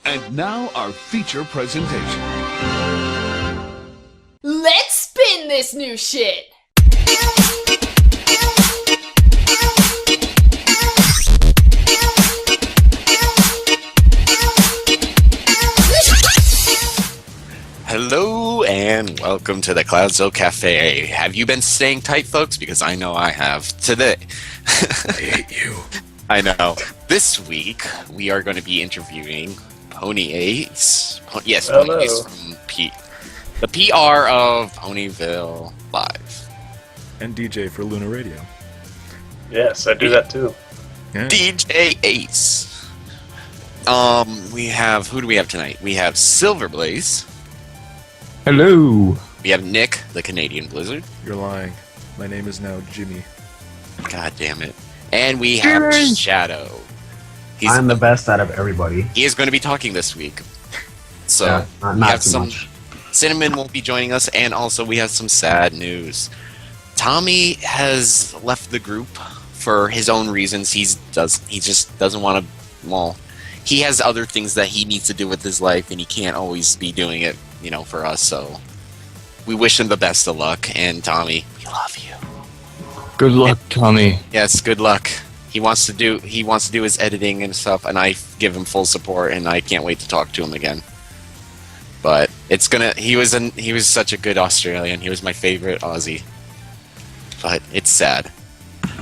And now our feature presentation. Let's spin this new shit! Hello and welcome to the CloudsDale Cafe. Have you been staying tight, folks? Because I know I have today. I hate you. I know. This week, we are going to be interviewing Pony Ace. Yes, Hello. Pony Ace from the PR of Ponyville Live. And DJ for Luna Radio. Yes, I do that too. Yeah. DJ Ace. We have, who do we have tonight? We have Silverblaze. Hello. We have Nick, the Canadian Blizzard. You're lying. My name is now Jimmy. God damn it. And we have Shadow. I'm the best out of everybody. He is going to be talking this week. So Yeah, we not have too some much. Cinnamon won't be joining us, and also we have some sad news. Tommy has left the group for his own reasons. He just doesn't want to. Well, he has other things that he needs to do with his life, and he can't always be doing it, for us. So we wish him the best of luck. And Tommy, we love you. Good luck, Tommy. Yes, good luck. He wants to do his editing and stuff, and I give him full support, and I can't wait to talk to him again. But he was such a good Australian. He was my favorite Aussie. But it's sad.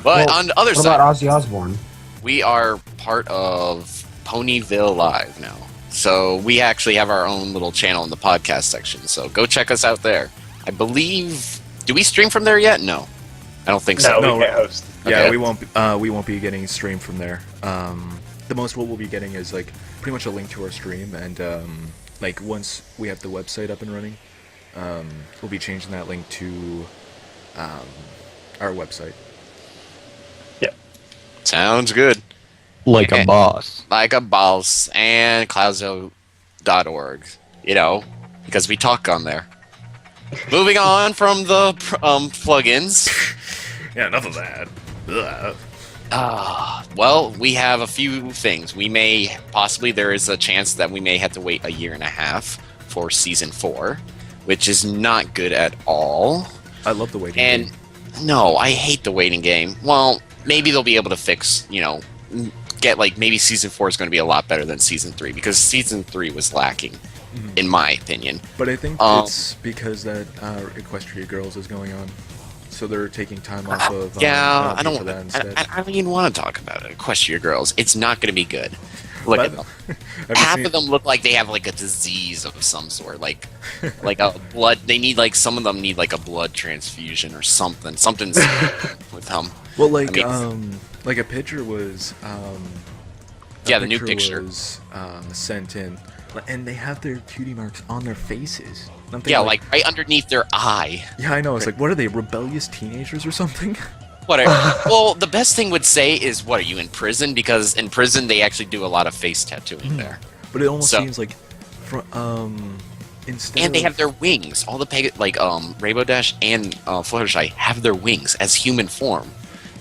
But on the other What side, about Ozzy Osbourne? we are part of Ponyville Live now. So we actually have our own little channel in the podcast section. So go check us out there. I believe, do we stream from there yet? No. I don't think so. No, we can't host. Yeah, Okay. we won't be getting stream from there. The most what we'll be getting is like pretty much a link to our stream, and like once we have the website up and running, we'll be changing that link to our website. Sounds good. Like Okay. a boss. Like a boss. And cloudzo.org. Because we talk on there. Moving on from the plugins. Yeah, enough of that. Ugh. Well, we have a few things. There is a chance that we may have to wait a year and a half for Season 4, which is not good at all. I love the waiting And, game. no, I hate the waiting game. Well, maybe they'll be able to fix, maybe Season 4 is going to be a lot better than Season 3, because Season 3 was lacking, in my opinion. But I think it's because that Equestria Girls is going on, so they're taking time off of. I for don't that instead. I don't even want to talk about it. Equestria Girls. It's not going to be good. Look But- at them. Have you Half seen- of them look like they have like a disease of some sort, like a blood. They need some of them need like a blood transfusion or something. Something's with them. Well, like a picture was. Yeah, the new picture. was sent in, and they have their cutie marks on their faces. And I'm thinking, Yeah, like right underneath their eye. yeah, I know. It's like, what are they, rebellious teenagers or something? Well, the best thing would say is, what, are you in prison? Because in prison they actually do a lot of face tattooing there. But it almost So- seems like, instead. And they of, have their wings. All the Rainbow Dash and Fluttershy have their wings as human form,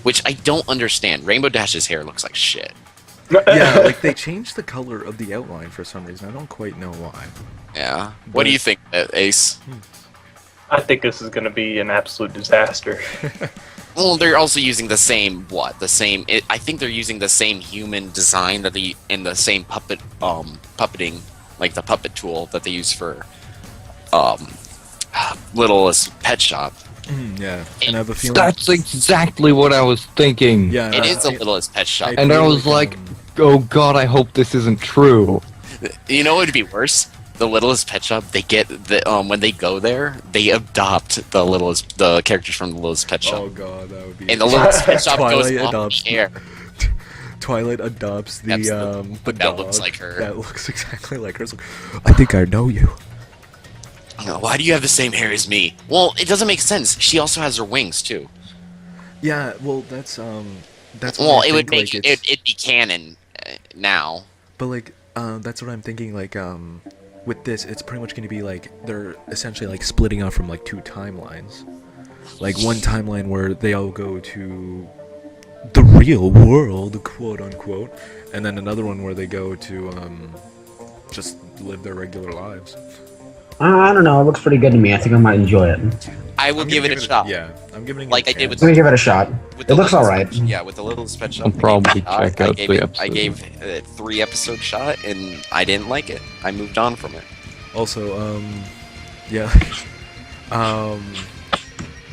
which I don't understand. Rainbow Dash's hair looks like shit. Yeah, like they changed the color of the outline for some reason. I don't quite know why. Yeah. What do you think, Ace? I think this is going to be an absolute disaster. Well, they're also using the same I think they're using the same human design and the same puppeting, like the puppet tool that they use for Littlest Pet Shop. Yeah, and I have a feeling. That's exactly what I was thinking. Yeah, It is the Littlest Pet Shop. And I feel was like, oh god, I hope this isn't true. You know what would be worse? The Littlest Pet Shop, they get when they go there, they adopt the characters from the Littlest Pet Shop. Oh god, that would be. And the Littlest Pet Shop goes Twilight off adopts the air. Twilight adopts the the that dog looks like her. That looks exactly like her. It's like, I think I know you. Why do you have the same hair as me? Well, it doesn't make sense. She also has her wings too. Yeah, well, that's what Well, I it would think, make like, it's- it'd be canon now. But like, that's what I'm thinking. Like, with this, it's pretty much going to be like they're essentially like splitting off from like two timelines. Like one timeline where they all go to the real world, quote unquote, and then another one where they go to just live their regular lives. I don't know. It looks pretty good to me. I think I might enjoy it. I will I'm give gonna it a shot. Yeah, I'm giving it Like a I did with I'm gonna give it a shot. with It looks little alright. Yeah, with the little special. I'll probably check out I the gave it a 3-episode shot, and I didn't like it. I moved on from it. Also, yeah,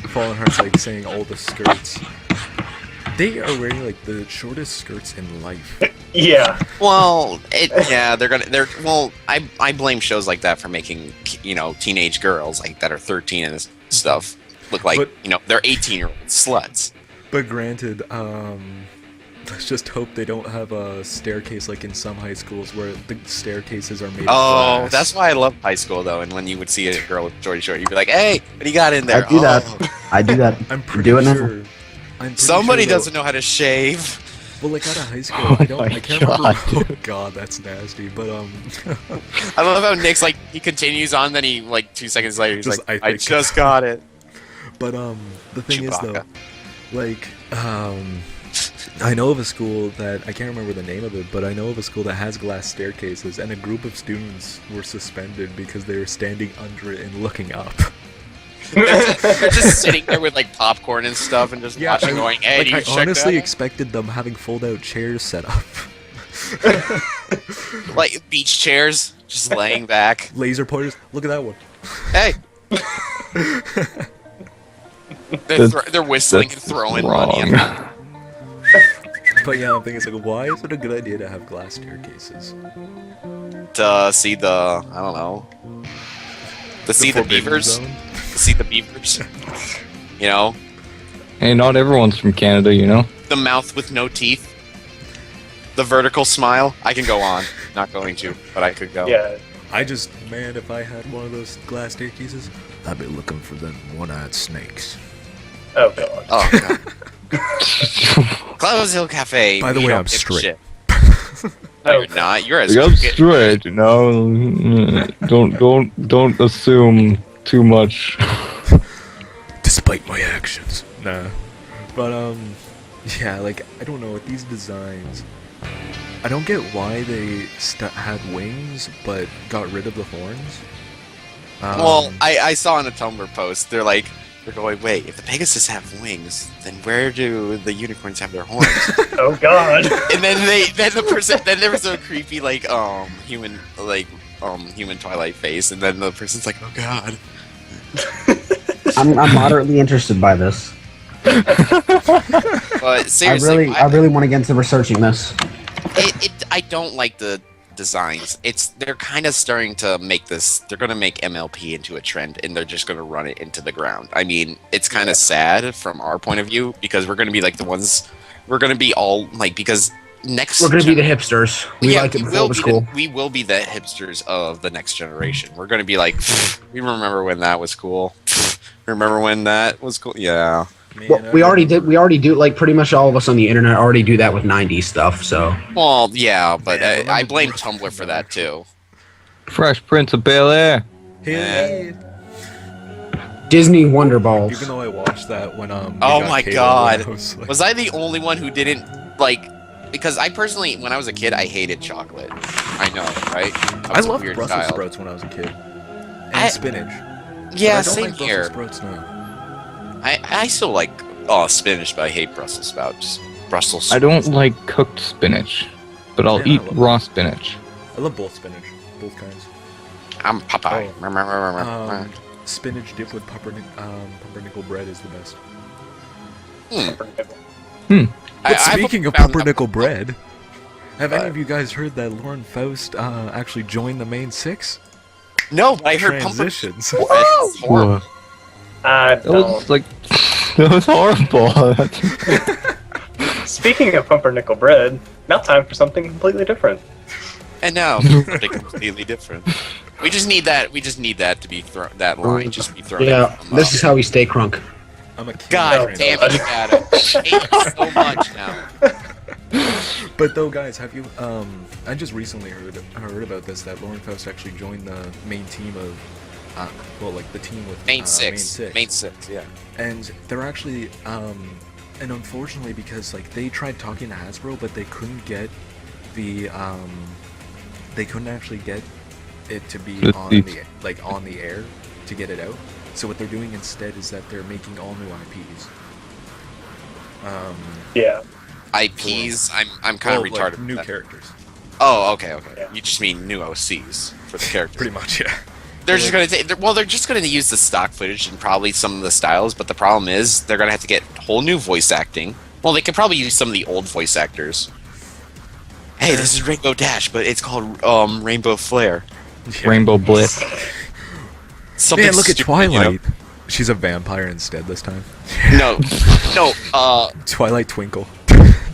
Fallen Heart's like saying all the skirts. They are wearing like the shortest skirts in life. Yeah. Well, well. I blame shows like that for making teenage girls like that are 13 and stuff look like But- they're 18-year-old sluts. But granted, let's just hope they don't have a staircase like in some high schools where the staircases are made of Oh, glass. that's why I love high school though. And when you would see a girl with shorty short, you'd be like, "Hey, what do you got in there?" I do that. "Oh, I do that. I'm pretty do it now. sure. I'm pretty Somebody sure though- doesn't know how to shave." Well, like out of high school, I don't. my I can't God, remember. Oh god, that's nasty. But I love how Nick's like he continues on, then he like 2 seconds later he's Just, like, I "I think- just got it." but the thing is though, Chewbacca. like I know of a school that I can't remember the name of it, but I know of a school that has glass staircases, and a group of students were suspended because they were standing under it and looking up. They're just sitting there with like popcorn and stuff and just watching, I- going, "Hey, like, do you I check honestly that?" expected them having fold-out chairs set up, Like beach chairs, just laying back. laser pointers. Look at that one. Hey. They're whistling and That's throwing money. wrong. But yeah, I'm thinking it's like, why is it a good idea to have glass staircases? To see the, I don't know, to see the forbidden beavers, zone? to see the beavers. You know, Hey, not everyone's from Canada, you know? the mouth with no teeth, the vertical smile. I can go on. Not going to, but I could go. Yeah. Man, if I had one of those glass staircases, I'd be looking for them one-eyed snakes. Oh god. Oh god. CloudsDale Cafe. By the we way, don't I'm give a straight. shit. No, you're not. You're as You're crooked- straight, no. Don't assume too much. Despite my actions. Nah. But, yeah, like, I don't know, with these designs, I don't get why they had wings, but got rid of the horns. Well, I saw in a Tumblr post, they're going, wait, if the Pegasus have wings, then where do the unicorns have their horns? Oh god. And then then there was a creepy human human Twilight face, and then the person's like, oh god. I'm moderately interested by this. But seriously, I really want to get into researching this. I don't like the designs. They're kind of starting to make this. They're going to make MLP into a trend, and they're just going to run it into the ground. I mean, it's kind of sad from our point of view because we're going to be like the ones. We're going to be all like because next. We're gonna be the hipsters. We liked it before it was cool. We will be the hipsters of the next generation. We're going to be like, we remember when that was cool. Remember when that was cool? Yeah. Man, Well, we already do. Like pretty much all of us on the internet already do that with '90s stuff. So Well, yeah, but Man, remember I blame Brooklyn Tumblr for that too. Fresh Prince of Bel-Air. Hey, Disney Wonder Balls. even though I watched that when, we Oh got my cable, god. I was like, Was I the only one who didn't like? Because I personally, when I was a kid, I hated chocolate. I know, right? I was a loved weird Brussels child. sprouts when I was a kid. And I- spinach. Yeah, but I don't same like here. Brussels sprouts now. I still like spinach, but I hate Brussels sprouts. Brussels. I don't like cooked spinach, but I'll Man, I eat love raw spinach. I love both spinach, both kinds. I'm Popeye. Oh. Spinach dipped with pumpernickel bread is the best. But speaking of pumpernickel bread, have any of you guys heard that Lauren Faust actually joined the main six? No, but I heard pumpernickel. Transitions. It's horrible. I That was don't. like, that was horrible. Speaking of pumpernickel bread, now time for something completely different. And now something completely different. We just need that. We just need that to be thrown. That line just be thrown. Yeah, in. this is how we stay crunk. I'm a king God of damn transitions. it, you got it. I hate you so much now. But though, guys, have you? I just recently heard about this that Lauren Faust actually joined the main team of, like the team with Main six. Main six. Yeah. And they're actually, and unfortunately, because like they tried talking to Hasbro, but they couldn't get the they couldn't actually get it to be The on seats. on the air to get it out. So what they're doing instead is that they're making all new IPs. Yeah. IPs. I'm kind of retarded. Like with new that. characters. Oh, okay. Yeah. You just mean new OCs for the characters. Pretty much, yeah. They're just gonna they're just gonna use the stock footage and probably some of the styles, but the problem is they're gonna have to get whole new voice acting. Well, they could probably use some of the old voice actors. Hey, this is Rainbow Dash, but it's called Rainbow Flare. Yeah. Rainbow Blitz. Something Man, look at stupid, Twilight. you She's a vampire instead this time. know? No, Twilight Twinkle.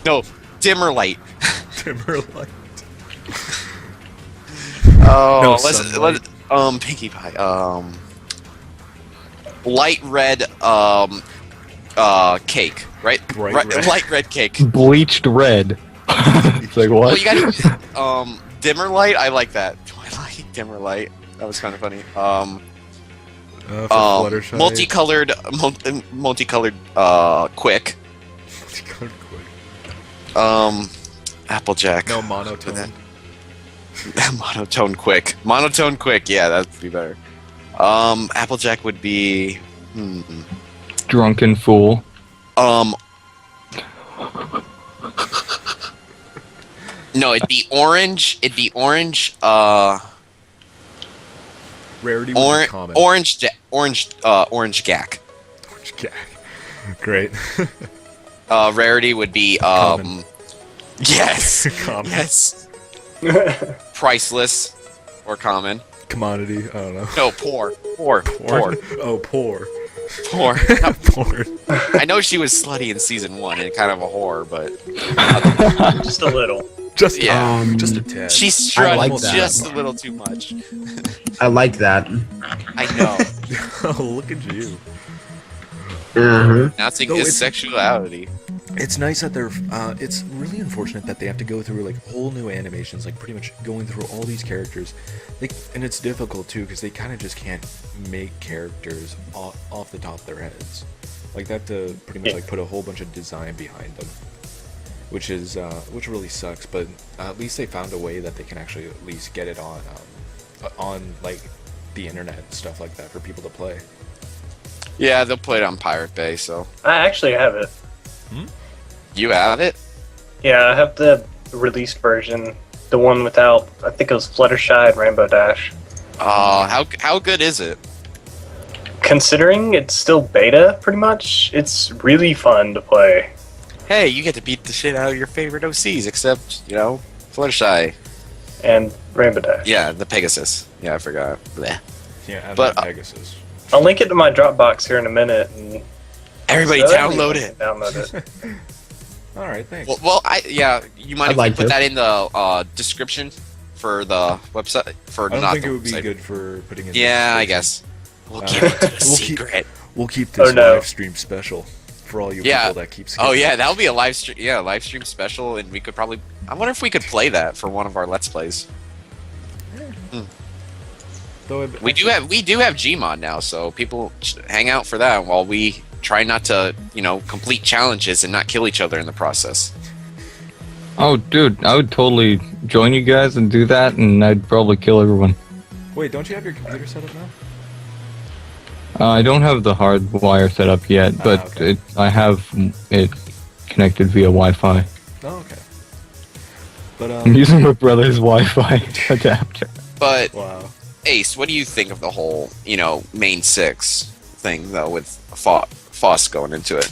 no, Dimmer Light. Timberlight. Oh, No, let's sunlight. Pinkie Pie. Light red cake, right? Bright Right, red. light red cake. Bleached red. It's like, what? Well, you gotta dimmer light. I like that. Twilight dimmer light. That was kind of funny. For Fluttershy. Multicolored quick. Multicolored quick. Applejack. No, monotone. Monotone quick. Yeah, that'd be better. Applejack would be Drunken fool. No, it'd be orange. Rarity would be common. Orange gack. Orange Gak. Great. Rarity would be Common. yes, Common. yes. Priceless or common. Commodity. I don't know. No, poor. Oh, poor. Not Poor. I know she was slutty in season 1 and kind of a whore, but Just a little. Just Yeah. just a tad. she strutted like that. just a little too much. I like that. I know. Oh, look at you. Announcing No, his it's- sexuality. It's nice that they're. It's really unfortunate that they have to go through like whole new animations, like pretty much going through all these characters. And it's difficult too because they kind of just can't make characters off the top of their heads. Like they have to pretty much like put a whole bunch of design behind them, which really sucks. But at least they found a way that they can actually at least get it on like the internet and stuff like that for people to play. Yeah, they'll play it on Pirate Bay, so. I actually have it. You have it? Yeah, I have the released version. The one without, I think it was Fluttershy and Rainbow Dash. How good is it? Considering it's still beta, pretty much, it's really fun to play. Hey, you get to beat the shit out of your favorite OCs, except, Fluttershy. And Rainbow Dash. Yeah, the Pegasus. Yeah, I forgot. Blech. Yeah, and But, then Pegasus. I'll link it to my Dropbox here in a minute. And Everybody so download everyone it. can Download it. All right, thanks. You mind I'd if like we put to. that in the description for the website? For I don't not think the it would be website. good for putting in. Yeah, the I description. guess. We'll Uh, keep it to the we'll keep- secret. We'll keep this Oh, no. live stream special for all you Yeah. people that keep. Oh skipping. yeah, that'll be a live stream. Yeah, live stream special, and we could probably. I wonder if we could play that for one of our Let's Plays. Though We do have Gmod now, so people hang out for that while we try not to complete challenges and not kill each other in the process. Oh, dude, I would totally join you guys and do that, and I'd probably kill everyone. Wait, don't you have your computer set up now? I don't have the hard wire set up yet, but okay. I have it connected via Wi-Fi. Oh, okay. But I'm using my brother's Wi-Fi adapter. But wow. Ace, what do you think of the whole main 6 thing though with Foss going into it?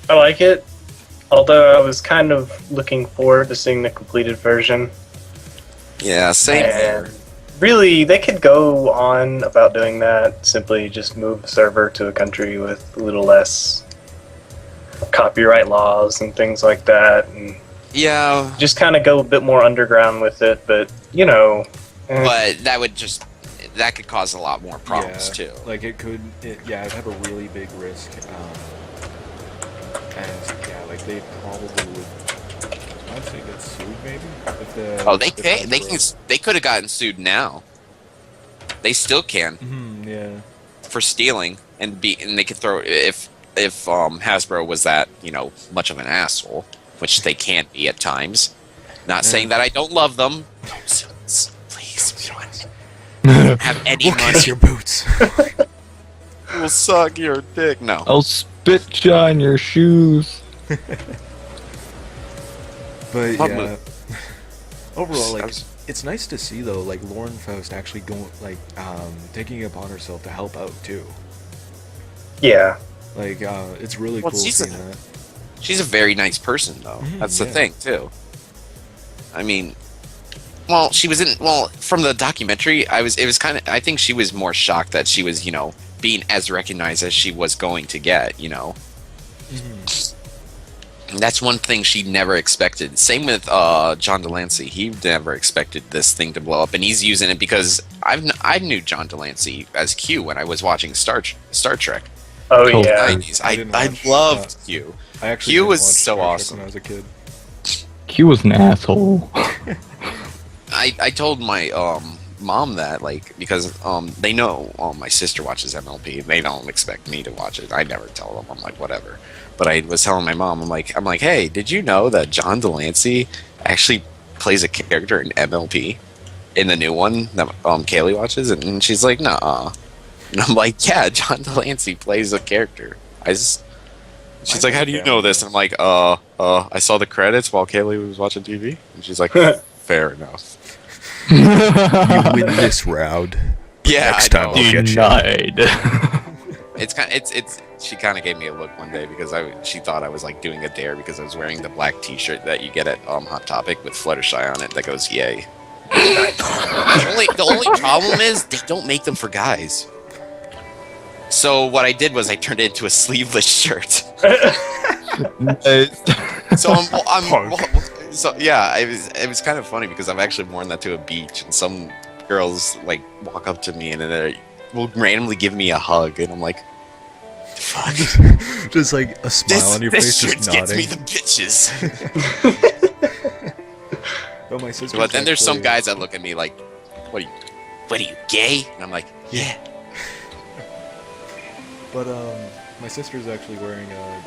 I like it. Although I was kind of looking forward to seeing the completed version. Yeah, same. And really, they could go on about doing that. Simply just move the server to a country with a little less copyright laws and things like that. And Yeah, just kind of go a bit more underground with it. But, but that could cause a lot more problems too. Like it could, it'd have a really big risk. And yeah, like they probably would. I'd say get sued maybe. If the, Oh, if Hasbro- they could have gotten sued now. They still can yeah. for stealing and they could throw if Hasbro was that much of an asshole, which they can be at times. Not saying that I don't love them. Please, we don't have any We'll money. kiss your boots. We'll suck your dick. No. I'll spit on your shoes. But What yeah, mo- overall, I like, was- it's nice to see though, like Lauren Faust actually going, like, taking it upon herself to help out too. Yeah. Like, it's really Well, cool she's seeing a- that. She's a very nice person, though. That's the yeah. thing, too. I mean, well, she was in. Well, from the documentary, it was kind of. I think she was more shocked that she was, being as recognized as she was going to get. And that's one thing she never expected. Same with John Delancey. He never expected this thing to blow up, and he's using it because I knew John Delancey as Q when I was watching Star Trek. Oh, Oh, yeah. 90s. I didn't I watch, loved Q. I actually Q did was watch so Star Trek awesome. when I was a kid. Q was an asshole. I told my mom that, like, because they know my sister watches MLP. They don't expect me to watch it. I never tell them. I'm like, whatever. But I was telling my mom, I'm like, hey, did you know that John Delancey actually plays a character in MLP in the new one that Kaylee watches? And she's like, nah. And I'm like, yeah, John Delancey plays a character. She's like, how do you know this? And I'm like, I saw the credits while Kaylee was watching TV. And she's like, fair enough. You win this round. Yeah, Next I time know. I'll get you. Denied. It's she kind of gave me a look one day because she thought I was like doing a dare because I was wearing the black T-shirt that you get at Hot Topic with Fluttershy on it that goes yay. The only problem is they don't make them for guys. So what I did was I turned it into a sleeveless shirt. So so yeah, it was kind of funny because I've actually worn that to a beach and some girls like walk up to me and then they will randomly give me a hug and I'm like, fuck. Just like a smile on your face, shirt just gets nodding. me the bitches. But my sister. But then there's some guys that look at me like, what are you, gay? And I'm like, yeah. But my sister's actually wearing a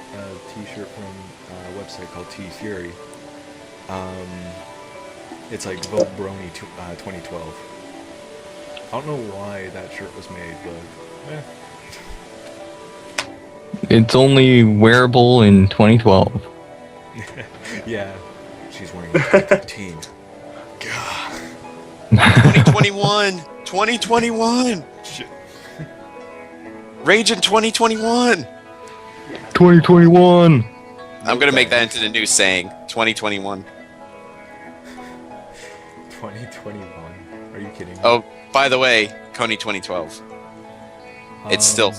T-shirt from a website called T Fury. It's like Vote Brony 2012. I don't know why that shirt was made, but It's only wearable in 2012. yeah, she's wearing it in 2013. God. 2021. Shit. Ragin 2021. 2021. I'm gonna make that into the new saying. 2021. 2021. Are you kidding me? Oh, by the way, Coney 2012. It's still.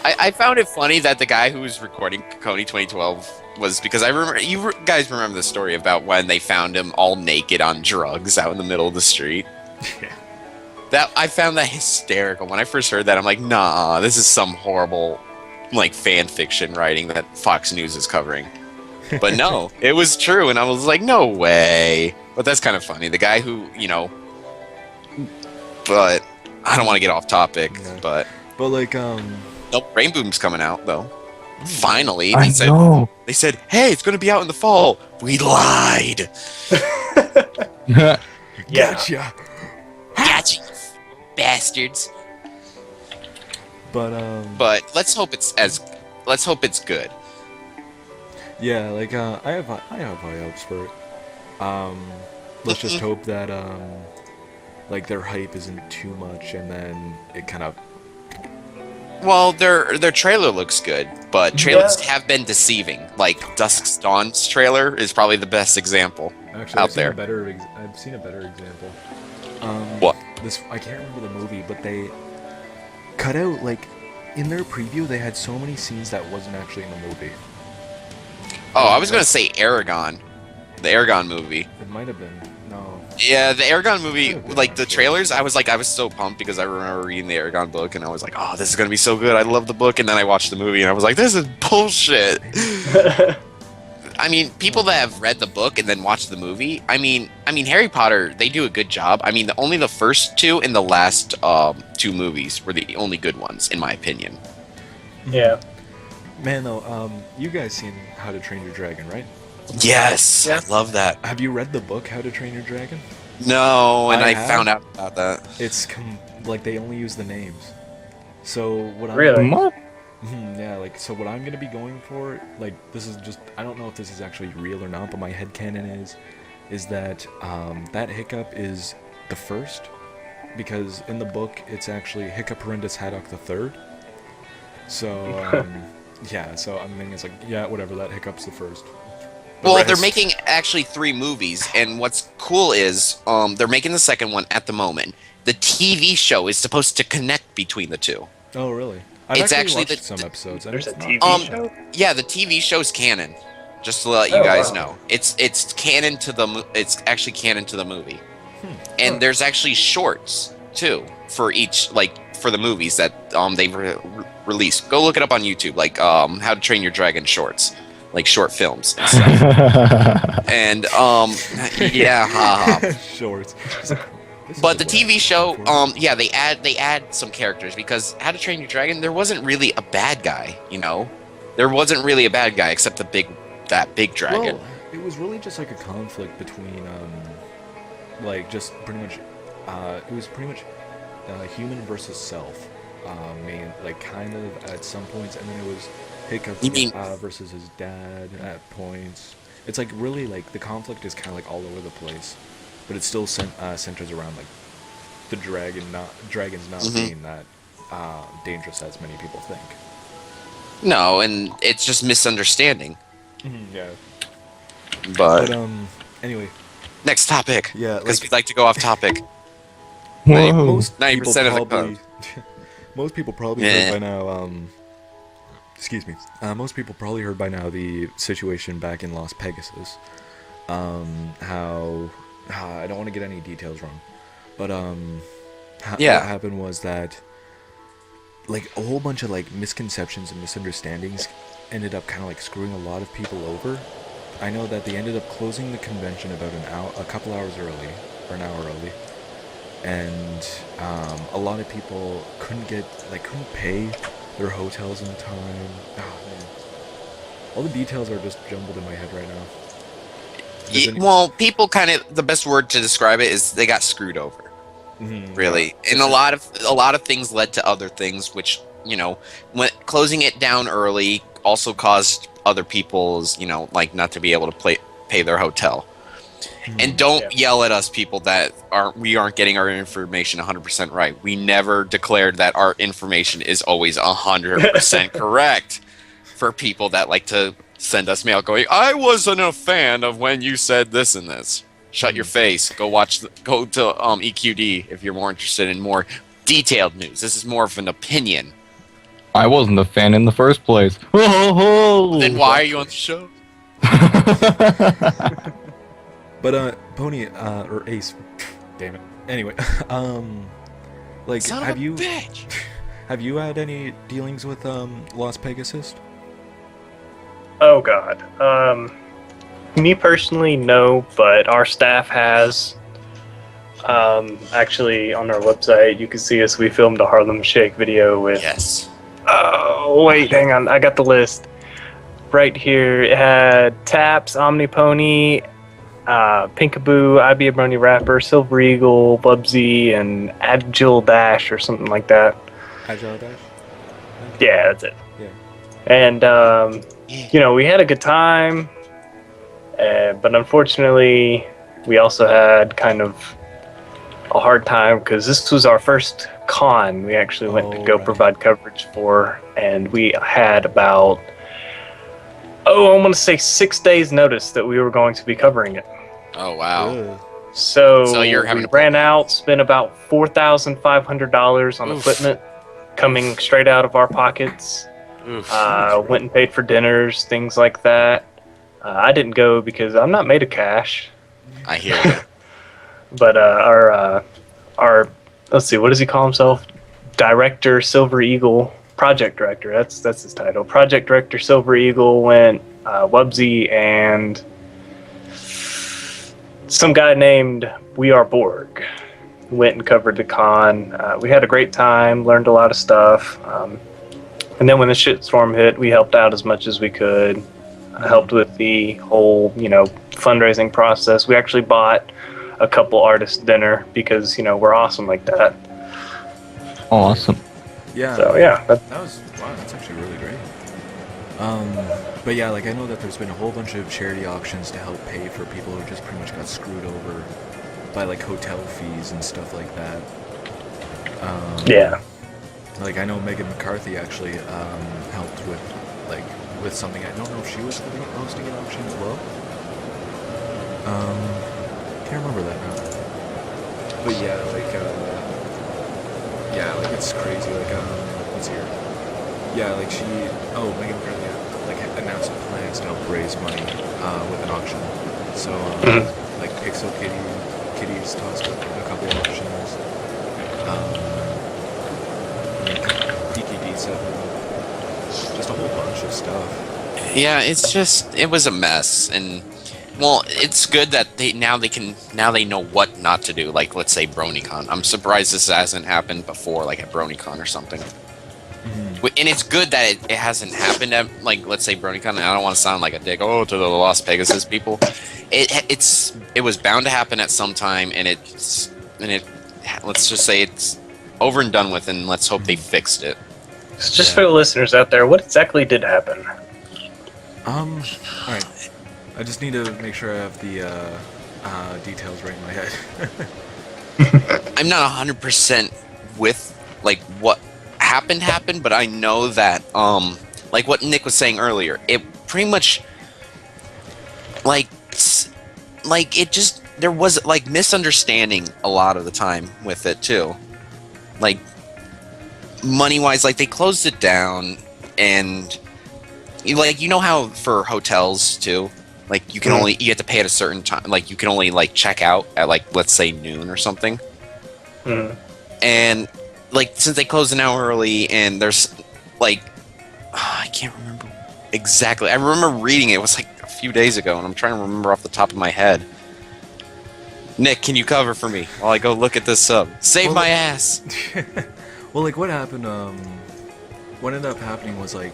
I found it funny that the guy who was recording Coney 2012 was because I remember guys remember the story about when they found him all naked on drugs out in the middle of the street. Yeah. That I found that hysterical. When I first heard that, I'm like, nah, this is some horrible like fan fiction writing that Fox News is covering. But no, it was true, and I was like, no way. But that's kind of funny. The guy who, but I don't want to get off topic, Yeah. but like nope, Rain Boom's coming out though. Finally, I know. they said, hey, it's going to be out in the fall. We lied. Yeah. gotcha. Gotcha, you bastards. But let's hope it's good. yeah, like I have high hopes for it. Let's just hope that like their hype isn't too much, and then it kind of. Well, their trailer looks good, but trailers have been deceiving. Like Dusk's Dawn's trailer is probably the best example Actually, out there. I've seen a better example. What? I can't remember the movie, but they cut out like in their preview they had so many scenes that wasn't actually in the movie. Oh, I was gonna say Aragon, the Aragon movie. It might have been. No. Yeah, the Aragon movie, Could've been, like the actually. trailers, I was so pumped because I remember reading the Aragon book and I was like, oh, this is gonna be so good. I love the book, and then I watched the movie and I was like, this is bullshit. I mean, people that have read the book and then watched the movie, I mean, Harry Potter, they do a good job. I mean, only the first two and the last two movies were the only good ones, in my opinion. Yeah. Man, though, you guys seen How to Train Your Dragon, right? Yes, Yeah. I love that. Have you read the book How to Train Your Dragon? No, and I I have. found out about that. It's like they only use the names. So what I'm Really? What? Yeah, like so what I'm gonna be going for, like this is just I don't know if this is actually real or not, but my headcanon is that that Hiccup is the first, because in the book it's actually Hiccup Horrendous Haddock the third. So yeah, so I'm thinking it's like yeah, whatever, that Hiccup's the first. The Well, they're rest- making actually 3 movies, and what's cool is they're making the second one at the moment. The TV show is supposed to connect between the two. Oh really? I've It's actually actually watched some episodes. And There's a it's not- TV show? Yeah, the TV show's canon. Just to let you Oh, guys wow. know, it's canon to it's actually canon to the movie, and there's actually shorts too for each for the movies that they've released. Go look it up on YouTube, like How to Train Your Dragon shorts, like short films and stuff. And yeah, haha. Shorts. This But is the what TV show, I'm for. yeah, they add some characters, because How to Train Your Dragon, there wasn't really a bad guy, you know. There wasn't really a bad guy except that big dragon. Well, it was really just like a conflict between, like just pretty much, it was pretty much human versus self, main, like kind of at some points, and then it was Hiccup You mean- versus his dad at points. It's like really like the conflict is kind of like all over the place, but it still centers around like the dragons not Mhm. being that dangerous as many people think. No, and it's just misunderstanding. Yeah. But But anyway, next topic, yeah, because like- we like to go off topic. Whoa. most 90% people of the probably, most people probably Yeah. heard by now. Excuse me. Most people probably heard by now the situation back in Las Pegasus. How I don't want to get any details wrong, but Yeah. what happened was that like a whole bunch of like misconceptions and misunderstandings ended up kind of like screwing a lot of people over. I know that they ended up closing the convention about a couple hours early, or an hour early, and a lot of people couldn't pay their hotels in time. Oh man, all the details are just jumbled in my head right now. Does any- Well, people kind of, the best word to describe it is they got screwed over. Mhm. Really, and a lot of things led to other things, which, you know, when closing it down early also caused other people's, you know, like not to be able to pay their hotel. And don't yell at us, people, that we aren't getting our information 100% right. We never declared that our information is always 100% correct. For people that like to send us mail going, I wasn't a fan of when you said this and this. Shut your face. Go to EQD if you're more interested in more detailed news. This is more of an opinion. I wasn't a fan in the first place. Then why are you on the show? But Pony or Ace, damn it. Anyway, like Son of have a you bitch. have you had any dealings with Las Pegasus? Oh god. Me personally, no, but our staff has. Actually, on our website, you can see us. We filmed a Harlem Shake video with. Yes. Oh wait, hang on. I got the list right here. It had Taps, Omnipony, Pinkaboo, IB Brony Rapper, Silver Eagle, Bubsy, and Agile Dash or something like that. Agile Dash? Yeah, that's it. Yeah. And you know, we had a good time, but unfortunately, we also had kind of a hard time because this was our first con we actually went to go right. provide coverage for, and we had about I want to say 6 days notice that we were going to be covering it. Oh wow. Ugh. So you're having we to ran out, spent about $4,500 on Oof. equipment coming straight out of our pockets. Oof. Went and paid for dinners, things like that. I didn't go because I'm not made of cash. I hear you. But our let's see, what does he call himself? Director Silver Eagle, Project Director. That's his title. Project Director Silver Eagle went. Wubsy and some guy named We Are Borg went and covered the con. We had a great time, learned a lot of stuff. And then when the shitstorm hit, we helped out as much as we could. helped with the whole, fundraising process. We actually bought a couple artists dinner because, we're awesome like that. Awesome. Yeah. So, yeah. That was wow. That's actually really great. But yeah, like I know that there's been a whole bunch of charity auctions to help pay for people who just pretty much got screwed over by like hotel fees and stuff like that. Yeah. Like I know Megan McCarthy actually helped with something. I don't know if she was hosting an auction as well. Can't remember that now. But yeah, like it's crazy. Like what's here? Yeah, like Megan McCarthy announced plans to help raise money with an auction. So like Pixel Kitties tossed up a couple auctions. PKD set just a whole bunch of stuff. Yeah, it was a mess, and well, it's good that they know what not to do. Like, let's say BronyCon. I'm surprised this hasn't happened before, like at BronyCon or something. And it's good that it hasn't happened at, like, let's say BronyCon. And I don't want to sound like a dick. Oh, to the Las Pegasus people. It was bound to happen at some time, and let's just say it's over and done with, and let's hope they fixed it. Just for the listeners out there, what exactly did happen? Alright. I just need to make sure I have the details right in my head. I'm not 100% with, like, what happened, but I know that, like what Nick was saying earlier, it pretty much, there was, like, misunderstanding a lot of the time with it, too. Like, money-wise, like, they closed it down, and, you know how for hotels, too, like, you have to pay at a certain time, like, you can only, like, check out at, like, let's say noon or something. And, like, since they closed an hour early, and there's, like, I can't remember exactly. I remember reading it. It was, like, a few days ago, and I'm trying to remember off the top of my head. Nick, can you cover for me while I go look at this up? Save my ass! Well, like, what happened, what ended up happening was, like,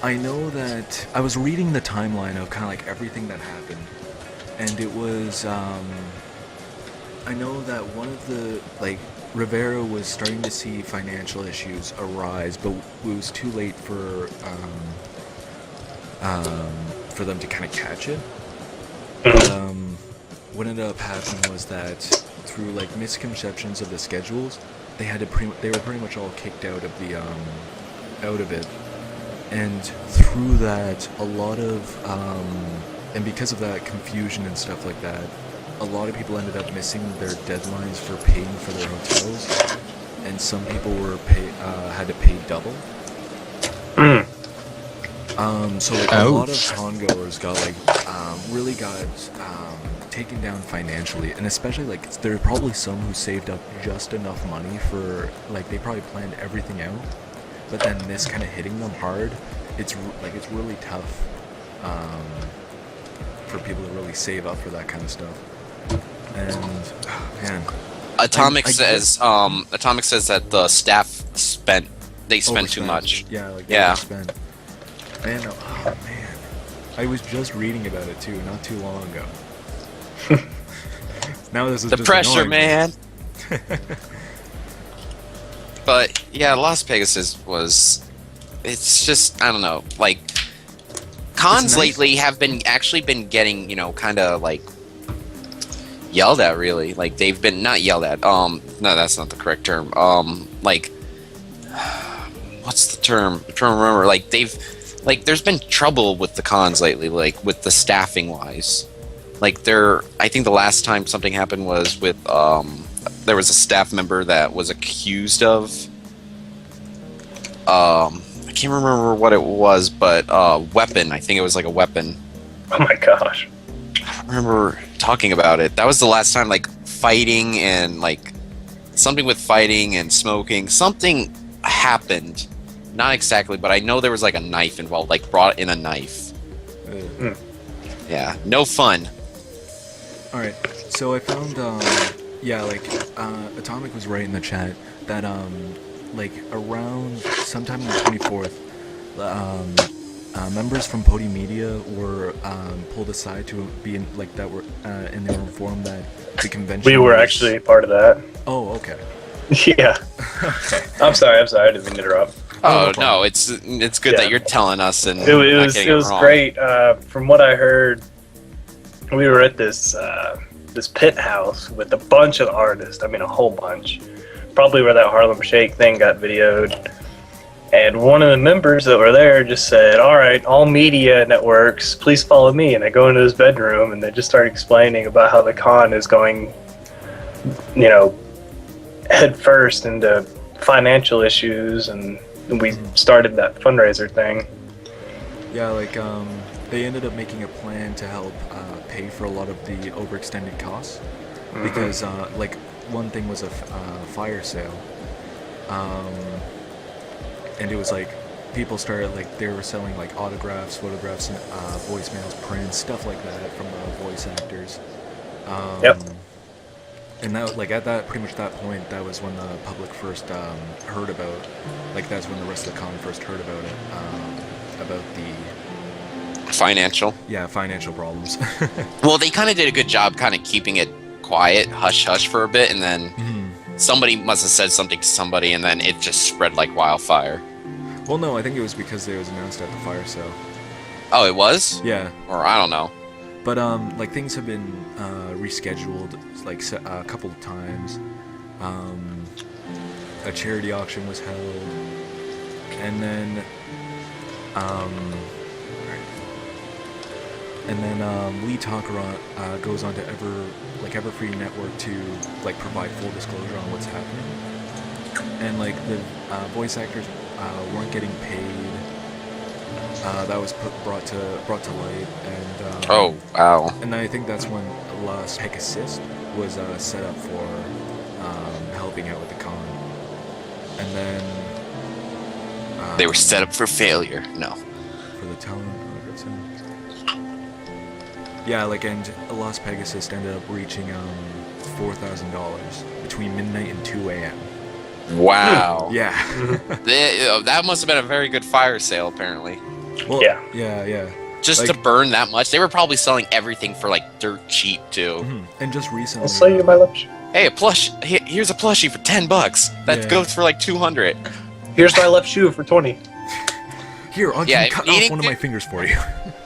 I know that I was reading the timeline of kind of, like, everything that happened, and it was, I know that one of the, like, Rivera was starting to see financial issues arise, but it was too late for them to kind of catch it. What ended up happening was that through, like, misconceptions of the schedules, they were pretty much all kicked out of the out of it, and through that, a lot of and because of that confusion and stuff like that, a lot of people ended up missing their deadlines for paying for their hotels, and some people had to pay double. So like a lot of congoers got really got taken down financially, and especially like there are probably some who saved up just enough money for like they probably planned everything out, but then this kind of hitting them hard, it's really tough for people to really save up for that kind of stuff. And man, Atomic says that the staff spent too much. Yeah, like yeah. Spent. Man, oh man, I was just reading about it too, not too long ago. Now this is the just pressure, annoying. man. But yeah, Las Pegasus it's just, I don't know, like cons lately have been getting, kind of like yelled at, really. Like they've been not yelled at. No, that's not the correct term. Like what's the term? I'm trying to remember. Like there's been trouble with the cons lately, like with the staffing wise. Like I think the last time something happened was with there was a staff member that was accused of I can't remember what it was, but weapon. I think it was like a weapon. Oh my gosh. I remember talking about it. That was the last time, like fighting and like something with fighting and smoking. Something happened. Not exactly, but I know there was like a knife involved, like brought in a knife. Yeah, no fun. Alright, so I found, Atomic was right in the chat that, like, around sometime on the 24th, members from Pody Media were pulled aside to be in, like that were and they were informed that the convention. We were was... actually part of that. Oh, okay. Yeah. Okay. I'm sorry. I didn't mean to interrupt. Oh no, it's good that you're telling us, and It was wrong. great. From what I heard, we were at this pit house with a bunch of artists. I mean, a whole bunch. Probably where that Harlem Shake thing got videoed. And one of the members that were there just said, "All right, all media networks, please follow me." And they go into his bedroom and they just start explaining about how the con is going, head first into financial issues, and we started that fundraiser thing. Yeah, like they ended up making a plan to help pay for a lot of the overextended costs because like one thing was a fire sale, and it was like people started like they were selling like autographs, photographs, voicemails, prints, stuff like that from voice actors. Yep. And that, like at that, pretty much that point, that was when the public first heard about, like that's when the rest of the con first heard about it, about the financial. Yeah, financial problems. Well, they kind of did a good job, kind of keeping it quiet, hush hush for a bit, and then somebody must have said something to somebody, and then it just spread like wildfire. Well, no, I think it was because it was announced at the fire sale. Oh, it was? Yeah. Or I don't know. But like things have been rescheduled like a couple of times. A charity auction was held, and then Lee Takara goes on to Everfree Network to like provide full disclosure on what's happening, and like the voice actors weren't getting paid. That was brought to light, and oh wow! And I think that's when Las Pegasus was set up for helping out with the con, and then they were set up for failure. No, for the talent. Yeah, like and Las Pegasus ended up reaching $4,000 between midnight and 2 a.m. Wow. Yeah. That must have been a very good fire sale, apparently. Well, yeah. Just like, to burn that much. They were probably selling everything for like dirt cheap too. And just recently, I'll sell you my left shoe. Hey, a plush. Here's a plushie for $10. That goes for like 200. Here's my left shoe for 20. Here, I'll cut off one of my fingers for you.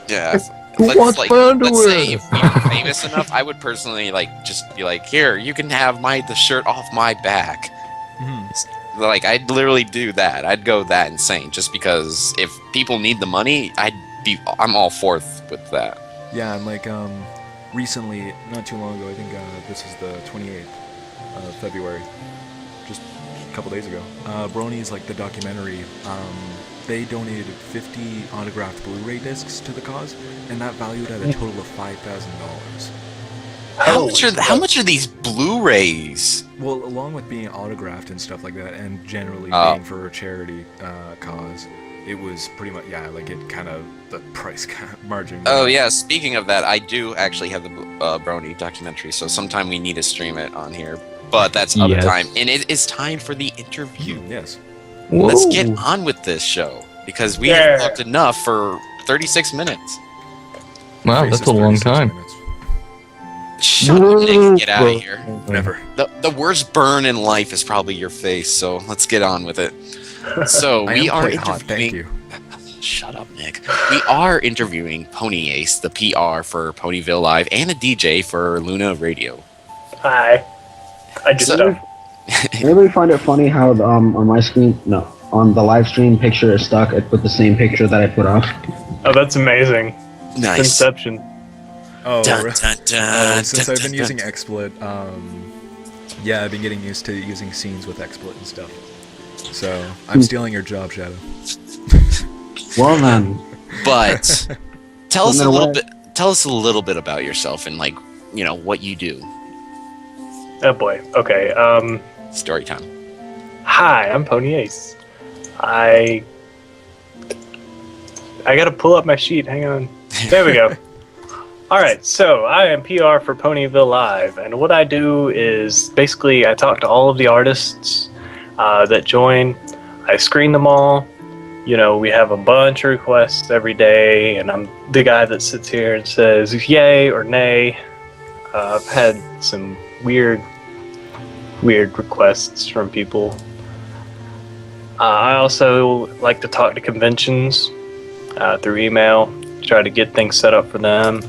Yeah. Let's say if we were famous enough, I would personally just be like, here, you can have the shirt off my back. Like I'd literally do that. I'd go that insane just because if people need the money, I'm all forth with that. Yeah, and like recently, not too long ago, I think this is the 28th of February, just a couple days ago. Bronies, like the documentary, they donated 50 autographed Blu-ray discs to the cause, and that valued at a total of $5,000. How much are these Blu-rays? Well, along with being autographed and stuff like that, and generally being for a charity cause, it was pretty much like it kind of the price kind of margin. Oh yeah, speaking of that, I do actually have the Brony documentary, so sometime we need to stream it on here. But that's other time, and it is time for the interview. Yes. Whoa. Let's get on with this show because we have talked enough for 36 minutes. Wow, that's a long time. Minutes. Shut up, Nick. Get out of here. Never. The worst burn in life is probably your face, so let's get on with it. So we are interviewing. Hot, thank you. Shut up, Nick. We are interviewing Pony Ace, the PR for Ponyville Live, and a DJ for Luna Radio. Hi. I do stuff. Anybody find it funny how on my screen, on the live stream picture is stuck with the same picture that I put up? Oh, that's amazing. Nice. Inception. Oh, Dun, dun, dun, since dun, I've been dun, using dun. XSplit, I've been getting used to using scenes with XSplit and stuff. So I'm stealing your job, Shadow. Well then. But tell us a little bit. Tell us a little bit about yourself and what you do. Oh boy. Okay. Story time. Hi, I'm Pony Ace. I gotta pull up my sheet. Hang on. There we go. All right, so I am PR for Ponyville Live, and what I do is basically I talk to all of the artists that join. I screen them all, we have a bunch of requests every day, and I'm the guy that sits here and says yay or nay. I've had some weird requests from people. I also like to talk to conventions through email, try to get things set up for them.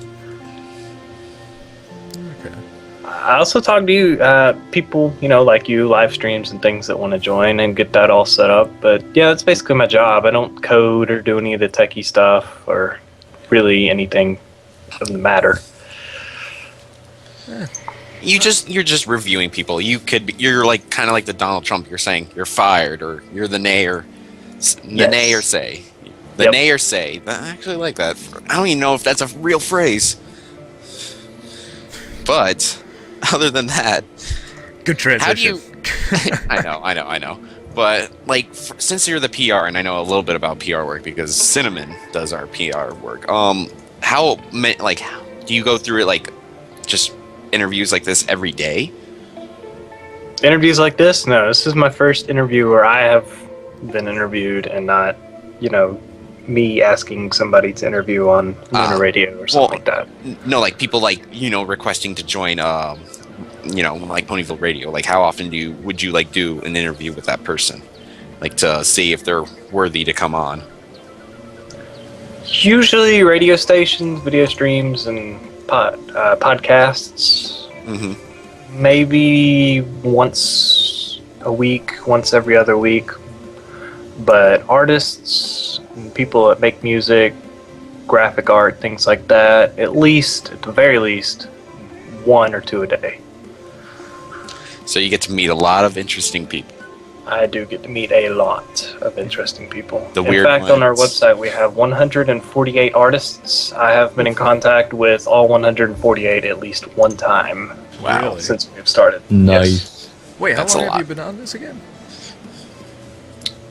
Okay. I also talk to you, people, like you, live streams and things that want to join and get that all set up. But yeah, that's basically my job. I don't code or do any of the techie stuff or really anything of the matter. You're just reviewing people. You're like kind of like the Donald Trump. You're saying you're fired, or you're the nay or nay or say. The nay or say. I actually like that. I don't even know if that's a real phrase. But other than that, Good transition. how do you? I know. But like, since you're the PR, and I know a little bit about PR work because Cinnamon does our PR work. How do you go through it? Like, just interviews like this every day? Interviews like this? No, this is my first interview where I have been interviewed and not, me asking somebody to interview on Lunar Radio or something like that. No, like people requesting to join, like Ponyville Radio. Like, how often would you do an interview with that person, like to see if they're worthy to come on? Usually radio stations, video streams, and podcasts. Mm-hmm. Maybe once a week, once every other week. But artists, people that make music, graphic art, things like that, at the very least, 1 or 2 a day. So you get to meet a lot of interesting people. I do get to meet a lot of interesting people. The weird In fact, on our ones. website, we have 148 artists. I have been in contact with all 148 at least one time. Wow. Really? Since we've started. Nice. Yes. Wait, how That's a long have lot. you been on this again?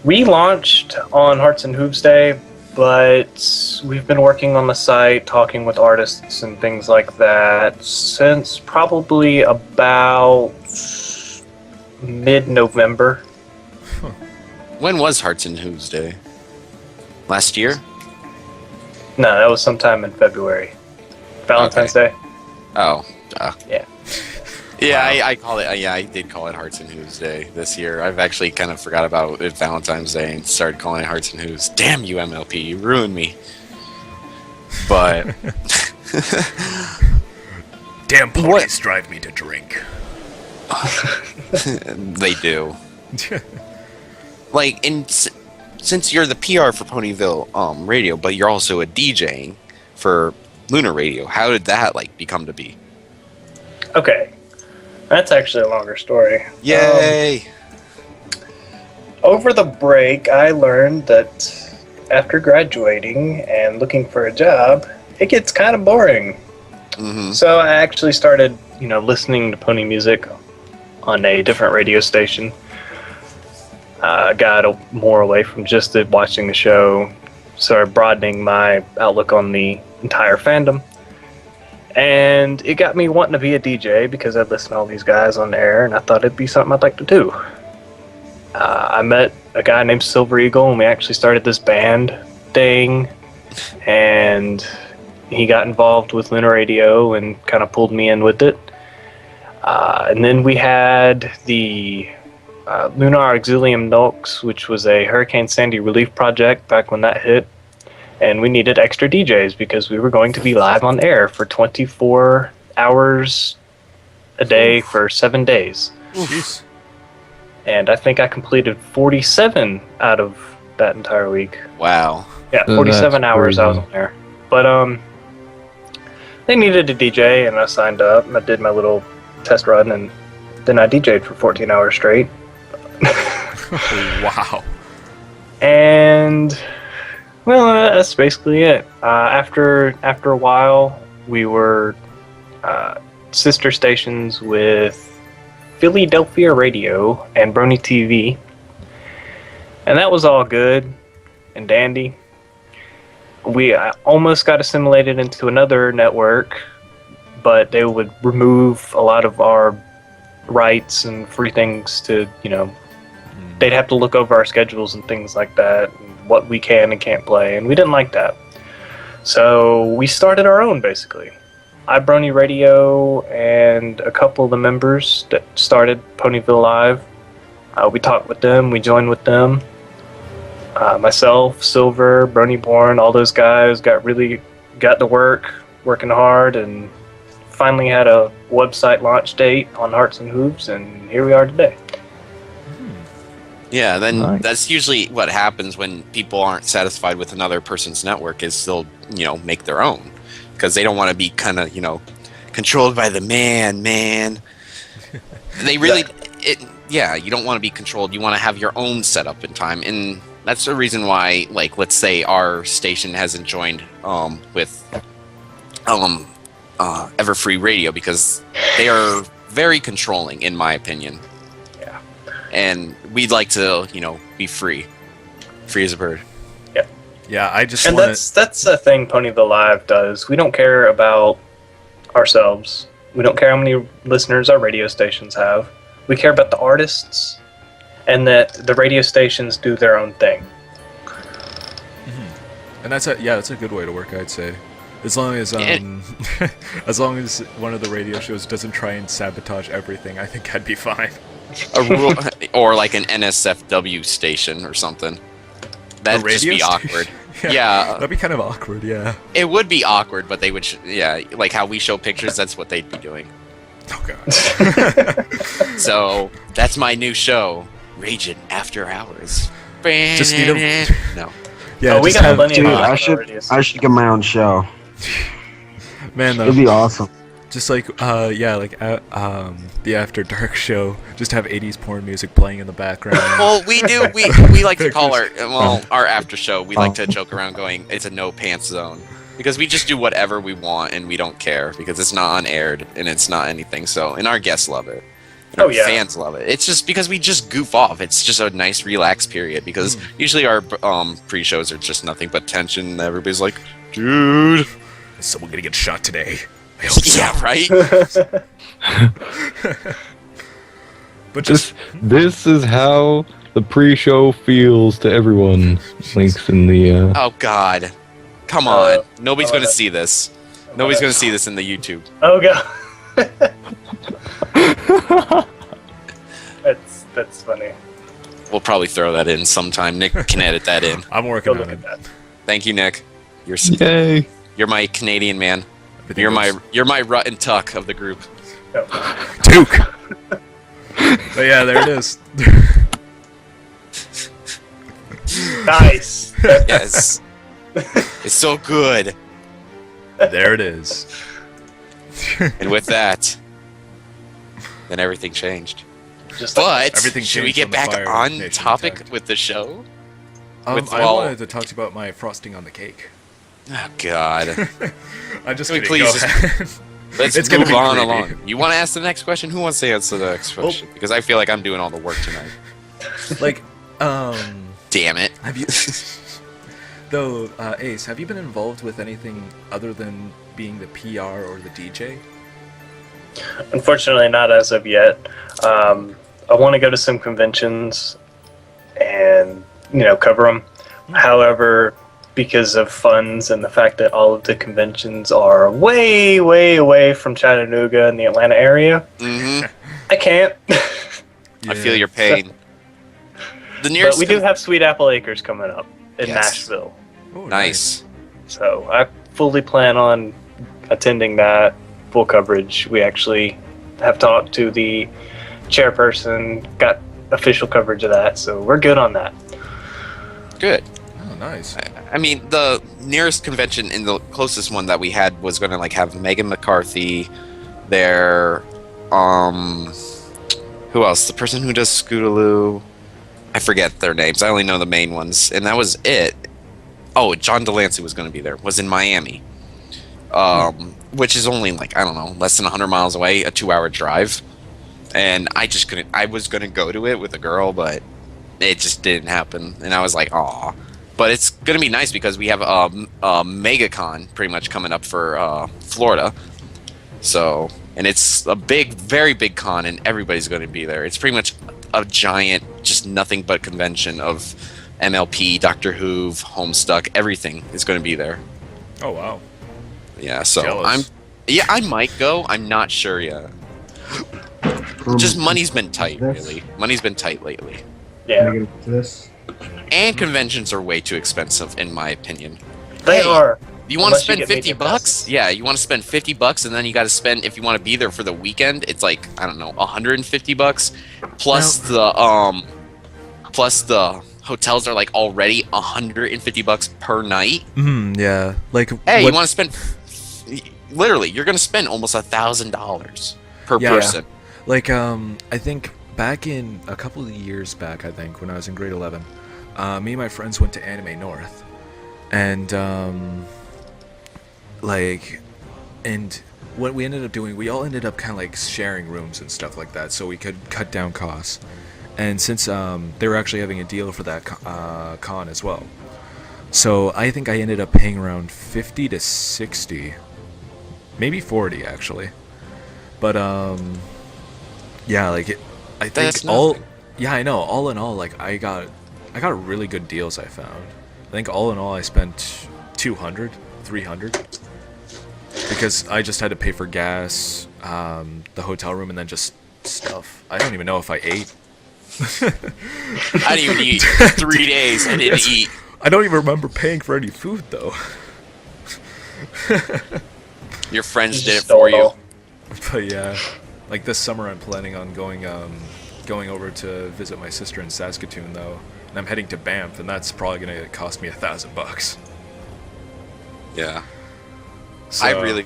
We launched on Hearts and Hooves Day, but we've been working on the site, talking with artists and things like that since probably about mid-November. When was Hearts and Hooves Day? Last year? No, that was sometime in February. Valentine's Day. Oh. Yeah. Yeah, Wow. I call it. Yeah, I did call it Hearts and Hooves Day this year. I've actually kind of forgot about it Valentine's Day and started calling it Hearts and Hooves. Damn you, MLP! You ruined me. But Damn ponies drive me to drink. they do. Since you're the PR for Ponyville Radio, but you're also a DJing for Lunar Radio, how did that Um, become to be? Okay. That's actually a longer story. Yay! Over the break, I learned that after graduating and looking for a job, it gets kind of boring. Mm-hmm. So I actually started, listening to pony music on a different radio station. Got more away from just watching the show, started broadening my outlook on the entire fandom. And it got me wanting to be a DJ because I'd listen to all these guys on the air, and I thought it'd be something I'd like to do. I met a guy named Silver Eagle, and we actually started this band thing, and he got involved with Lunar Radio and kind of pulled me in with it. And then we had the Lunar Auxilium Nox, which was a Hurricane Sandy relief project back when that hit. And we needed extra DJs because we were going to be live on air for 24 hours a day for 7 days. Jeez. And I think I completed 47 out of that entire week. Wow. Yeah, Oh, 47 that's hours I was crazy. on air. But they needed a DJ, and I signed up, and I did my little test run, and then I DJ'd for 14 hours straight. Wow. And well, that's basically it. After a while, we were sister stations with Philadelphia Radio and Brony TV, and that was all good and dandy. We almost got assimilated into another network, but they would remove a lot of our rights and free things to, they'd have to look over our schedules and things like that. And what we can and can't play, and we didn't like that. So we started our own, basically. iBrony Radio and a couple of the members that started Ponyville Live. We talked with them, we joined with them. Myself, Silver, Bronyborn, all those guys got to work, working hard, and finally had a website launch date on Hearts and Hoops, and here we are today. Yeah, then Nice. that's usually what happens when people aren't satisfied with another person's network is they'll, make their own. Because they don't want to be kind of, controlled by the man. They really, you don't want to be controlled. You want to have your own setup in time. And that's the reason why, like, let's say our station hasn't joined with Everfree Radio, because they are very controlling, in my opinion. Yeah. And we'd like to, be free as a bird. Yeah, I just And want that's the thing Ponyville Live does. We don't care about ourselves. We don't care how many listeners our radio stations have. We care about the artists, and that the radio stations do their own thing. and that's a good way to work, I'd say. As long as as long as one of the radio shows doesn't try and sabotage everything, I think I'd be fine. A rule, or like an NSFW station or something. That'd just be radio awkward. station? Yeah, That'd be kind of awkward, yeah. it would be awkward, but they would. Like how we show pictures. That's what they'd be doing. Oh god. So that's my new show, Ragin After Hours. Just need a- No. Yeah, we just got plenty Dude, of I should get my own show. man, It'd be awesome. just like the After Dark show, just have 80s porn music playing in the background. Well, we do. We like to call our after show. We like to joke around, going, "It's a no pants zone," because we just do whatever we want and we don't care because it's not unaired and it's not anything. So, and our guests love it. And our fans love it. It's just because we just goof off. It's just a nice, relaxed period because usually our pre-shows are just nothing but tension. Everybody's like, "Dude, Is someone gonna get shot today? I hope so. yeah, right." But just This is how the pre-show feels to everyone. Links in the. Oh God, come on! Nobody's gonna see this. Nobody's gonna see this in the YouTube. Oh god. That's funny. We'll probably throw that in sometime. Nick can edit that in. I'm Go working look on at it. that. Thank you, Nick. You're Yay! you're my Canadian man. Everything You're goes- my Rut and Tuck of the group. Duke. But yeah, there it is. Nice. Yes, it's so good. There it is. And with that, then everything changed. Just like But Everything should we changed get when the back Fire on Nation topic attacked. with the show? I all- wanted to talk to you about my frosting on the cake. Oh God. I just Can we kidding. Go please ahead. Let's It's gonna move be on creepy. along. You want to ask the next question? Who wants to answer the next question? Because I feel like I'm doing all the work tonight. Like, Damn it. have you? Though, Ace, have you been involved with anything other than being the PR or the DJ? Unfortunately, not as of yet. I want to go to some conventions and cover them. However, because of funds and the fact that all of the conventions are way, way away from Chattanooga and the Atlanta area, hmm I can't. I feel your pain. The But nearest. we do have Sweet Apple Acres coming up in Yes. Nashville, Oh, Nice. so I fully plan on attending that full coverage. We actually have talked to the chairperson, got official coverage of that, so we're good on that. Good. Oh, nice. I mean, the nearest convention and the closest one that we had was going to have Megan McCarthy there. Who else? The person who does Scootaloo. I forget their names. I only know the main ones, and that was it. Oh, John Delancey was going to be there. Was in Miami, which is only I don't know, less than 100 miles away, a 2-hour drive. And I just couldn't. I was going to go to it with a girl, but it just didn't happen. And I was like, aw. But it's going to be nice because we have a MegaCon pretty much coming up for Florida. So, and it's a big, very big con, and everybody's going to be there. It's pretty much a giant, just nothing but convention of MLP, Doctor Who, Homestuck, everything is going to be there. Oh wow. Yeah, so Jealous. I might go. I'm not sure yet. Just money's been tight, really. Money's been tight lately. Yeah, Can I get to this? And conventions are way too expensive, in my opinion. they are. You want to Unless you spend get 50 major bucks? passes. Yeah, you want to spend 50 bucks, and then you got to spend, if you want to be there for the weekend, it's like, I don't know, 150 bucks. Plus the hotels are like already 150 bucks per night. Yeah. Like. Hey, what- you want to spend, literally, you're going to spend almost $1,000 per Yeah. person. Like, I think back in a couple of years back, I think, when I was in grade 11, me and my friends went to Anime North. And, what we ended up doing, we all ended up kind of like sharing rooms and stuff like that so we could cut down costs. And since they were actually having a deal for that con as well. So I think I ended up paying around 50 to 60, maybe 40 actually. But, yeah, like I think That's all. nothing. Yeah, I know. All in all, like I got really good deals. I found. I think all in all, I spent 200, 300, because I just had to pay for gas, the hotel room, and then just stuff. I don't even know if I ate. I didn't even eat 3 days. I didn't eat. I don't even remember paying for any food though. Your friends You did it just for stole it you. all. But yeah, like this summer, I'm planning on going over to visit my sister in Saskatoon though, and I'm heading to Banff, and that's probably gonna cost me $1,000. Yeah. So,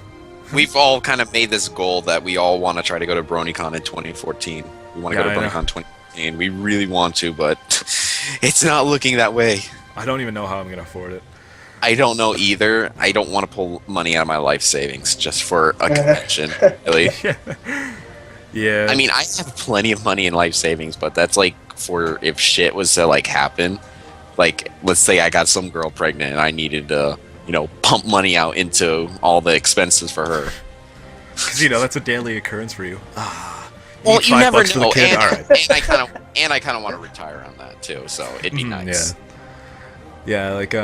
We've all kind of made this goal that we all want to try to go to BronyCon in 2014. We want to Yeah, go to I know. BronyCon 2014. We really want to, but it's not looking that way. I don't even know how I'm gonna afford it. I don't know either. I don't want to pull money out of my life savings just for a convention, really. Yeah. I mean, I have plenty of money in life savings, but that's like for if shit was to like happen. Like, let's say I got some girl pregnant and I needed to, pump money out into all the expenses for her. Because that's a daily occurrence for you. Well, Eat you $5 never for the know, kid. and, All right. and I kind of want to retire on that too, so it'd be nice. Yeah, like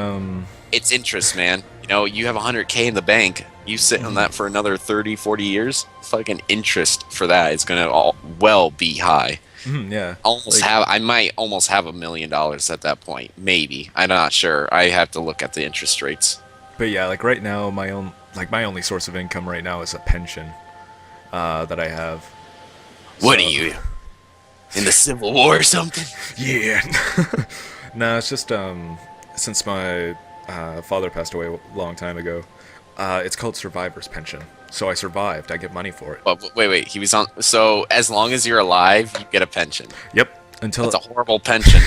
It's interest, man. You have 100K in the bank. You sit on that for another 30, 40 years. Fucking interest for that is gonna be high. yeah. I might almost have $1 million at that point. Maybe. I'm not sure. I have to look at the interest rates. But yeah, like right now, my only source of income right now is a pension that I have. What So- are you in the Civil War or something? Yeah. No, it's just since my father passed away a long time ago, it's called survivor's pension. So I survived. I get money for it. But wait. He was on. So as long as you're alive, you get a pension. Yep. Until That's a horrible pension.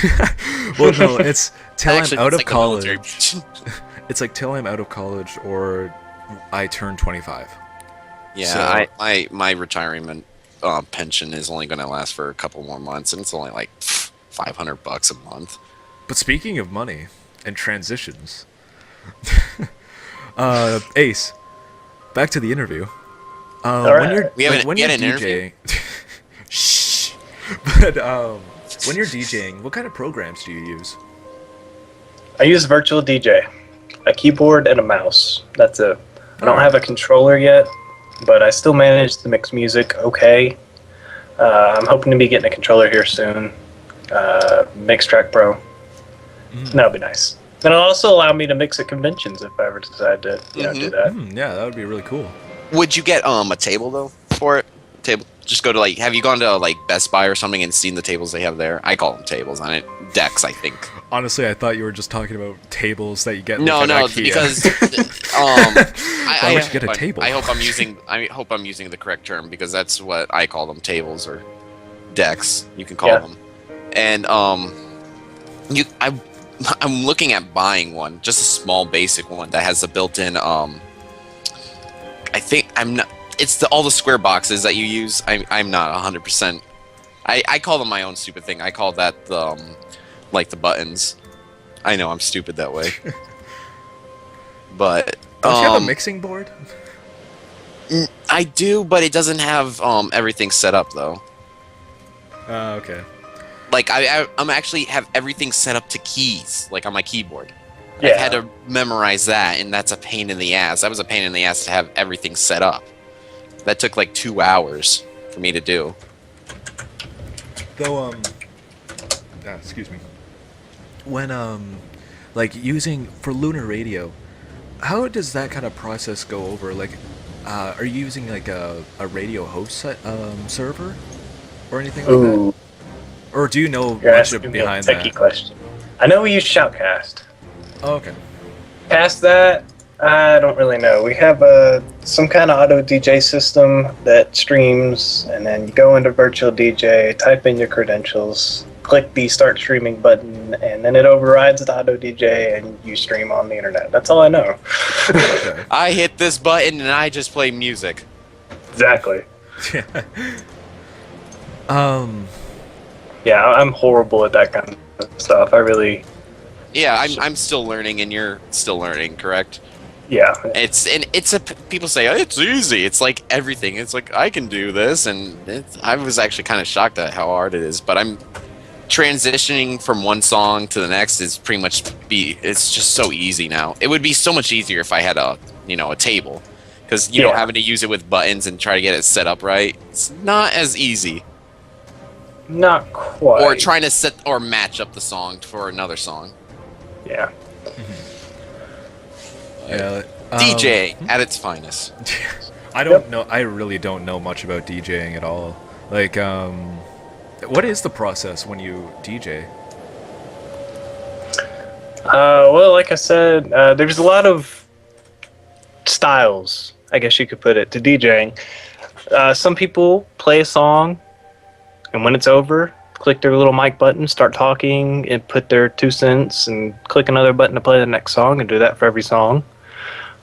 well, no, it's till Actually, I'm out it's of like a military college. pension. It's like till I'm out of college or I turn 25. Yeah, my retirement pension is only going to last for a couple more months, and it's only like $500 a month. But speaking of money and transitions, Ace, back to the interview. When you're We haven't- when we you're had an DJing, shh. But when you're DJing, what kind of programs do you use? I use Virtual DJ, a keyboard and a mouse. That's it. I don't have a controller yet, but I still manage to mix music okay. I'm hoping to be getting a controller here soon. Mixtrack Pro. That'll be nice. And it'll also allow me to mix at conventions if I ever decide to do that. Yeah, that would be really cool. Would you get a table though for it? Table. Just go to have you gone to Best Buy or something and seen the tables they have there? I call them tables on it. Decks, I think. Honestly, I thought you were just talking about tables that you get. No, like, at no, IKEA. because Why would you get a table? I hope I'm using the correct term because that's what I call them, tables or decks. You can call them. And I'm looking at buying one, just a small basic one that has the built-in I think I'm not. It's all the square boxes that you use. I'm not 100%. I call them my own stupid thing. I call that the the buttons. I know I'm stupid that way. But Don't you have a mixing board? I do, but it doesn't have everything set up though. Okay. like I'm actually have everything set up to keys, like on my keyboard. Yeah. I've had to memorize that, and that's a pain in the ass. That was a pain in the ass to have everything set up. That took like 2 hours for me to do. Though, excuse me. When, like, using, for Lunar Radio, how does that kind of process go over? Like, are you using, like, a radio host server? Or anything like Ooh, that? Or do you know you're much asking me behind a techie that? question. I know we use Shoutcast. Oh, okay. Past that, I don't really know. We have some kind of auto DJ system that streams, and then you go into Virtual DJ, type in your credentials, click the Start Streaming button, and then it overrides the auto DJ, and you stream on the internet. That's all I know. Okay. I hit this button and I just play music. Exactly. um, Yeah, I'm horrible at that kind of stuff. I really, Yeah, I'm still learning, and you're still learning, correct? yeah. People say oh, it's easy. It's like everything. It's like I can do this, and I was actually kind of shocked at how hard it is. But I'm transitioning from one song to the next is pretty much it's just so easy now. It would be so much easier if I had a table, because having to use it with buttons and try to get it set up right. It's not as easy. Not quite. Or trying to set or match up the song for another song. Yeah. yeah. DJ at its finest. I don't know. I really don't know much about DJing at all. Like, what is the process when you DJ? Well, like I said, there's a lot of styles, I guess you could put it, to DJing. Some people play a song, and when it's over, click their little mic button, start talking, and put their 2 cents, and click another button to play the next song, and do that for every song.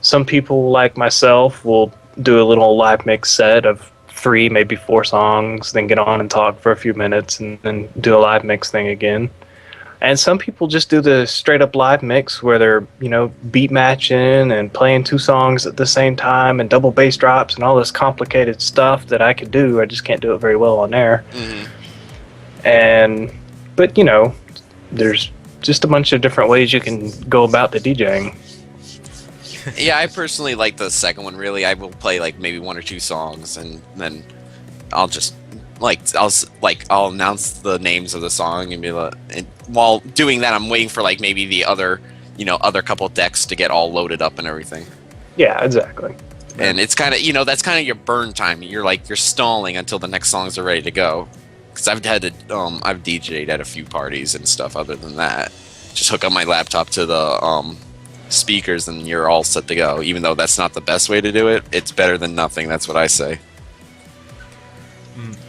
Some people, like myself, will do a little live mix set of 3, maybe 4 songs, then get on and talk for a few minutes, and then do a live mix thing again. And some people just do the straight up live mix where they're, beat matching and playing 2 songs at the same time and double bass drops and all this complicated stuff that I could do. I just can't do it very well on air. Mm-hmm. But there's just a bunch of different ways you can go about the DJing. Yeah, I personally like the second one. Really, I will play like maybe 1 or 2 songs, and then I'll just I'll announce the names of the song and be like, and while doing that, I'm waiting for like maybe the other couple decks to get all loaded up and everything. Yeah, exactly. And it's kind of that's kind of your burn time. You're stalling until the next songs are ready to go. Because I've DJ'd at a few parties and stuff. Other than that, just hook up my laptop to the speakers and you're all set to go. Even though that's not the best way to do it, it's better than nothing. That's what I say.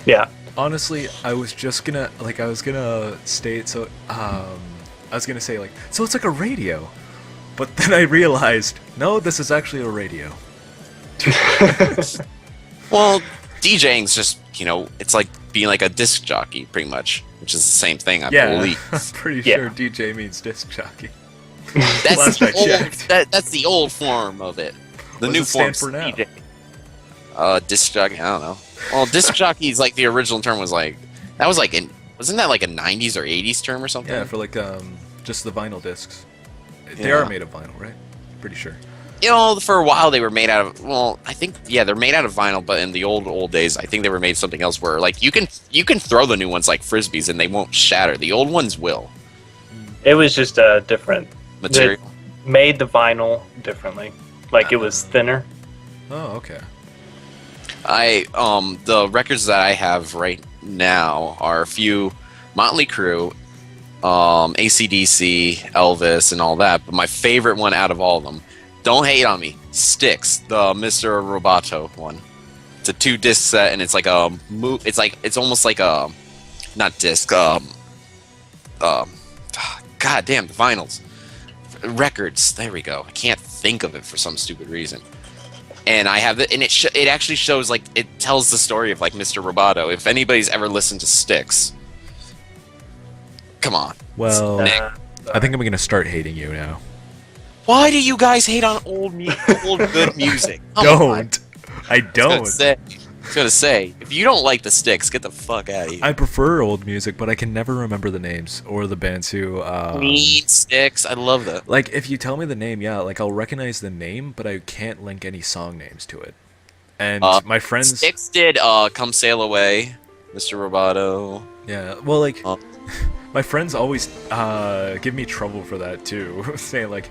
Yeah. Honestly, I was gonna state so. I was gonna say so it's like a radio, but then I realized no, this is actually a radio. Well, DJing's just it's like being like a disc jockey, pretty much, which is the same thing, I believe. I'm pretty sure DJ means disc jockey. That's that's the old form of it. The new form for now? DJ. Disc jockey. I don't know. Well, disc jockey is like the original term was like that was like wasn't that like a 90s or 80s term or something? Yeah, for just the vinyl discs. They are made of vinyl, right? Pretty sure. For a while they were made out of. Well, I think they're made out of vinyl, but in the old days, I think they were made something else where like you can throw the new ones like frisbees and they won't shatter. The old ones will. It was just a different Material. They made the vinyl differently. Like it was thinner. Oh, okay. The records that I have right now are a few Motley Crue, AC/DC, Elvis, and all that. But my favorite one out of all of them, don't hate on me, Styx, the Mr. Roboto one. It's a 2-disc set, and it's like it's almost like a not disc. God damn, the vinyls, records. There we go. I can't think of it for some stupid reason. And I have it, and it actually shows it tells the story of Mr. Roboto. If anybody's ever listened to Styx, come on. Well, I think I'm gonna start hating you now. Why do you guys hate on old good music? Don't. I don't. was gonna say, if you don't like the Sticks, get the fuck out of here. I prefer old music, but I can never remember the names or the bands who. Clean Sticks, I love that. Like, if you tell me the name, yeah, like I'll recognize the name, but I can't link any song names to it. And my friends. Sticks did "Come Sail Away," Mr. Roboto. Yeah, well, like. My friends always give me trouble for that too, saying like,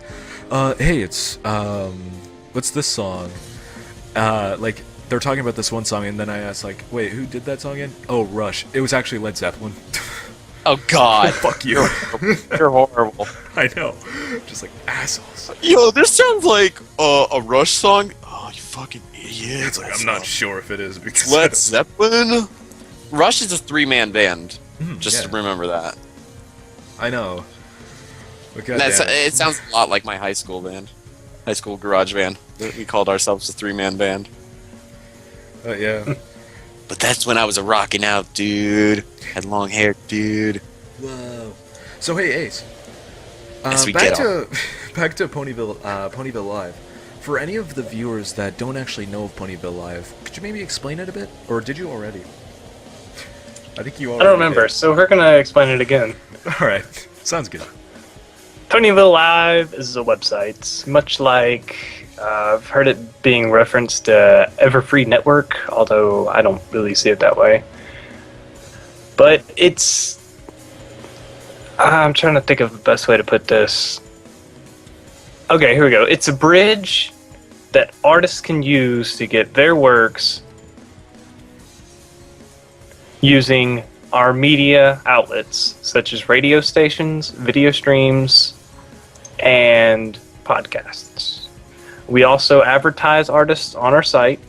"Hey, it's what's this song?" Like they're talking about this one song, and then I ask like, "Wait, who did that song again?" Oh, Rush. It was actually Led Zeppelin. Oh God! Fuck you. You're horrible. I know. Just like assholes. Yo, this sounds like a Rush song. Oh, you fucking idiot! It's like I'm not sure if it is because Led Zeppelin. Rush is a 3-man band. Just yeah. to remember that. I know. But It sounds a lot like my high school band, high school garage band. We called ourselves a 3-man band. Yeah. But that's when I was a rocking out dude. Had long hair, dude. Whoa. So hey, Ace. As we back get to back to Ponyville Live. For any of the viewers that don't actually know of Ponyville Live, could you maybe explain it a bit, or did you already? I think you already. I don't remember, did. so we're gonna explain it again. All right, sounds good. Ponyville Live is a website, much like I've heard it being referenced to Everfree Network, although I don't really see it that way. But it's... I'm trying to think of the best way to put this. Okay, here we go. It's a bridge that artists can use to get their works using our media outlets, such as radio stations, video streams, and podcasts. We also advertise artists on our site,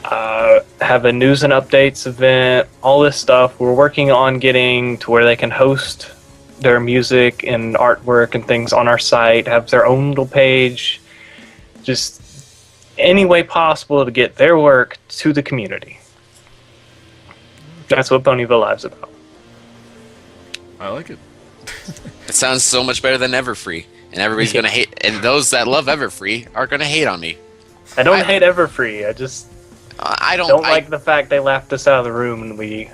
have a news and updates event, all this stuff. We're working on getting to where they can host their music and artwork and things on our site, have their own little page, just any way possible to get their work to the community. That's what Ponyville Live's about. I like it. It sounds so much better than Everfree, and everybody's gonna hate. And those that love Everfree are gonna hate on me. I don't hate Everfree. I just I don't like the fact they laughed us out of the room and we,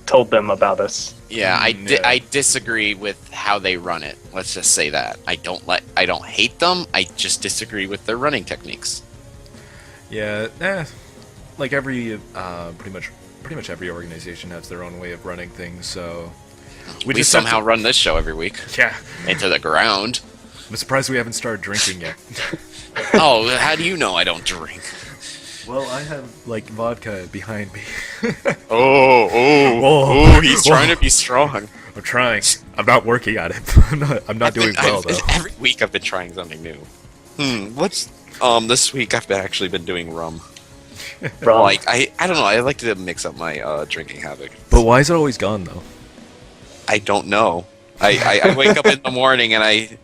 told them about us. Yeah, I disagree with how they run it. Let's just say that I don't hate them. I just disagree with their running techniques. Yeah, like every pretty much every organization has their own way of running things. So we just somehow run this show every week. Yeah, into the ground. I'm surprised we haven't started drinking yet. Oh, how do you know I don't drink? Well, I have like vodka behind me. Oh, he's trying to be strong. I'm trying. I'm not working on it. I'm not doing well though. Every week I've been trying something new. What's this week I've actually been doing rum. Rum. Like I don't know. I like to mix up my drinking habit. But why is it always gone though? I don't know. I wake up in the morning and I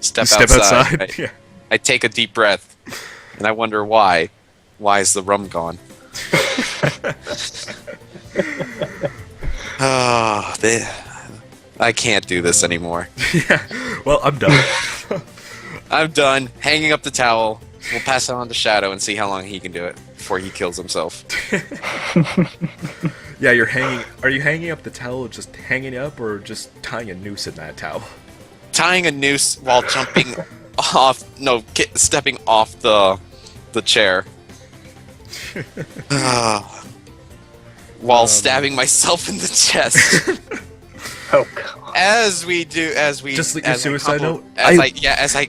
step outside. Yeah. I take a deep breath and I wonder why. Why is the rum gone? I can't do this anymore. Yeah. Well, I'm done. I'm done. Hanging up the towel. We'll pass it on to Shadow and see how long he can do it before he kills himself. Yeah, you're hanging. Are you hanging up the towel, just hanging it up, or just tying a noose in that towel? Tying a noose while jumping off. No, stepping off the chair. While stabbing myself in the chest. Oh god. As we Just your suicide note. As I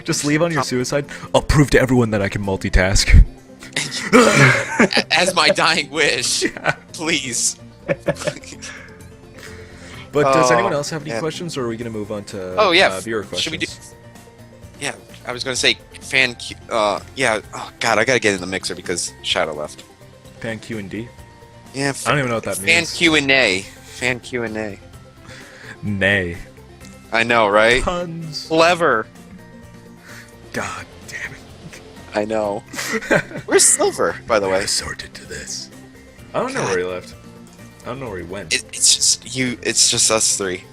just leave on your suicide. I'll prove to everyone that I can multitask. as my dying wish, please. But does anyone else have any questions, or are we gonna move on to viewer questions? Should we do? Yeah, I was gonna say fan Q. Yeah. Oh god, I gotta get in the mixer because Shadow left. Fan Q and D. Yeah. I don't even know what that fan means. Q&A. Fan Q&A. Nay. I know, right? Puns. Clever. God damn it. I know. Where's Silver, by the way? Sorted to this. I don't know where he left. I don't know where he went. It's just you. It's just us three,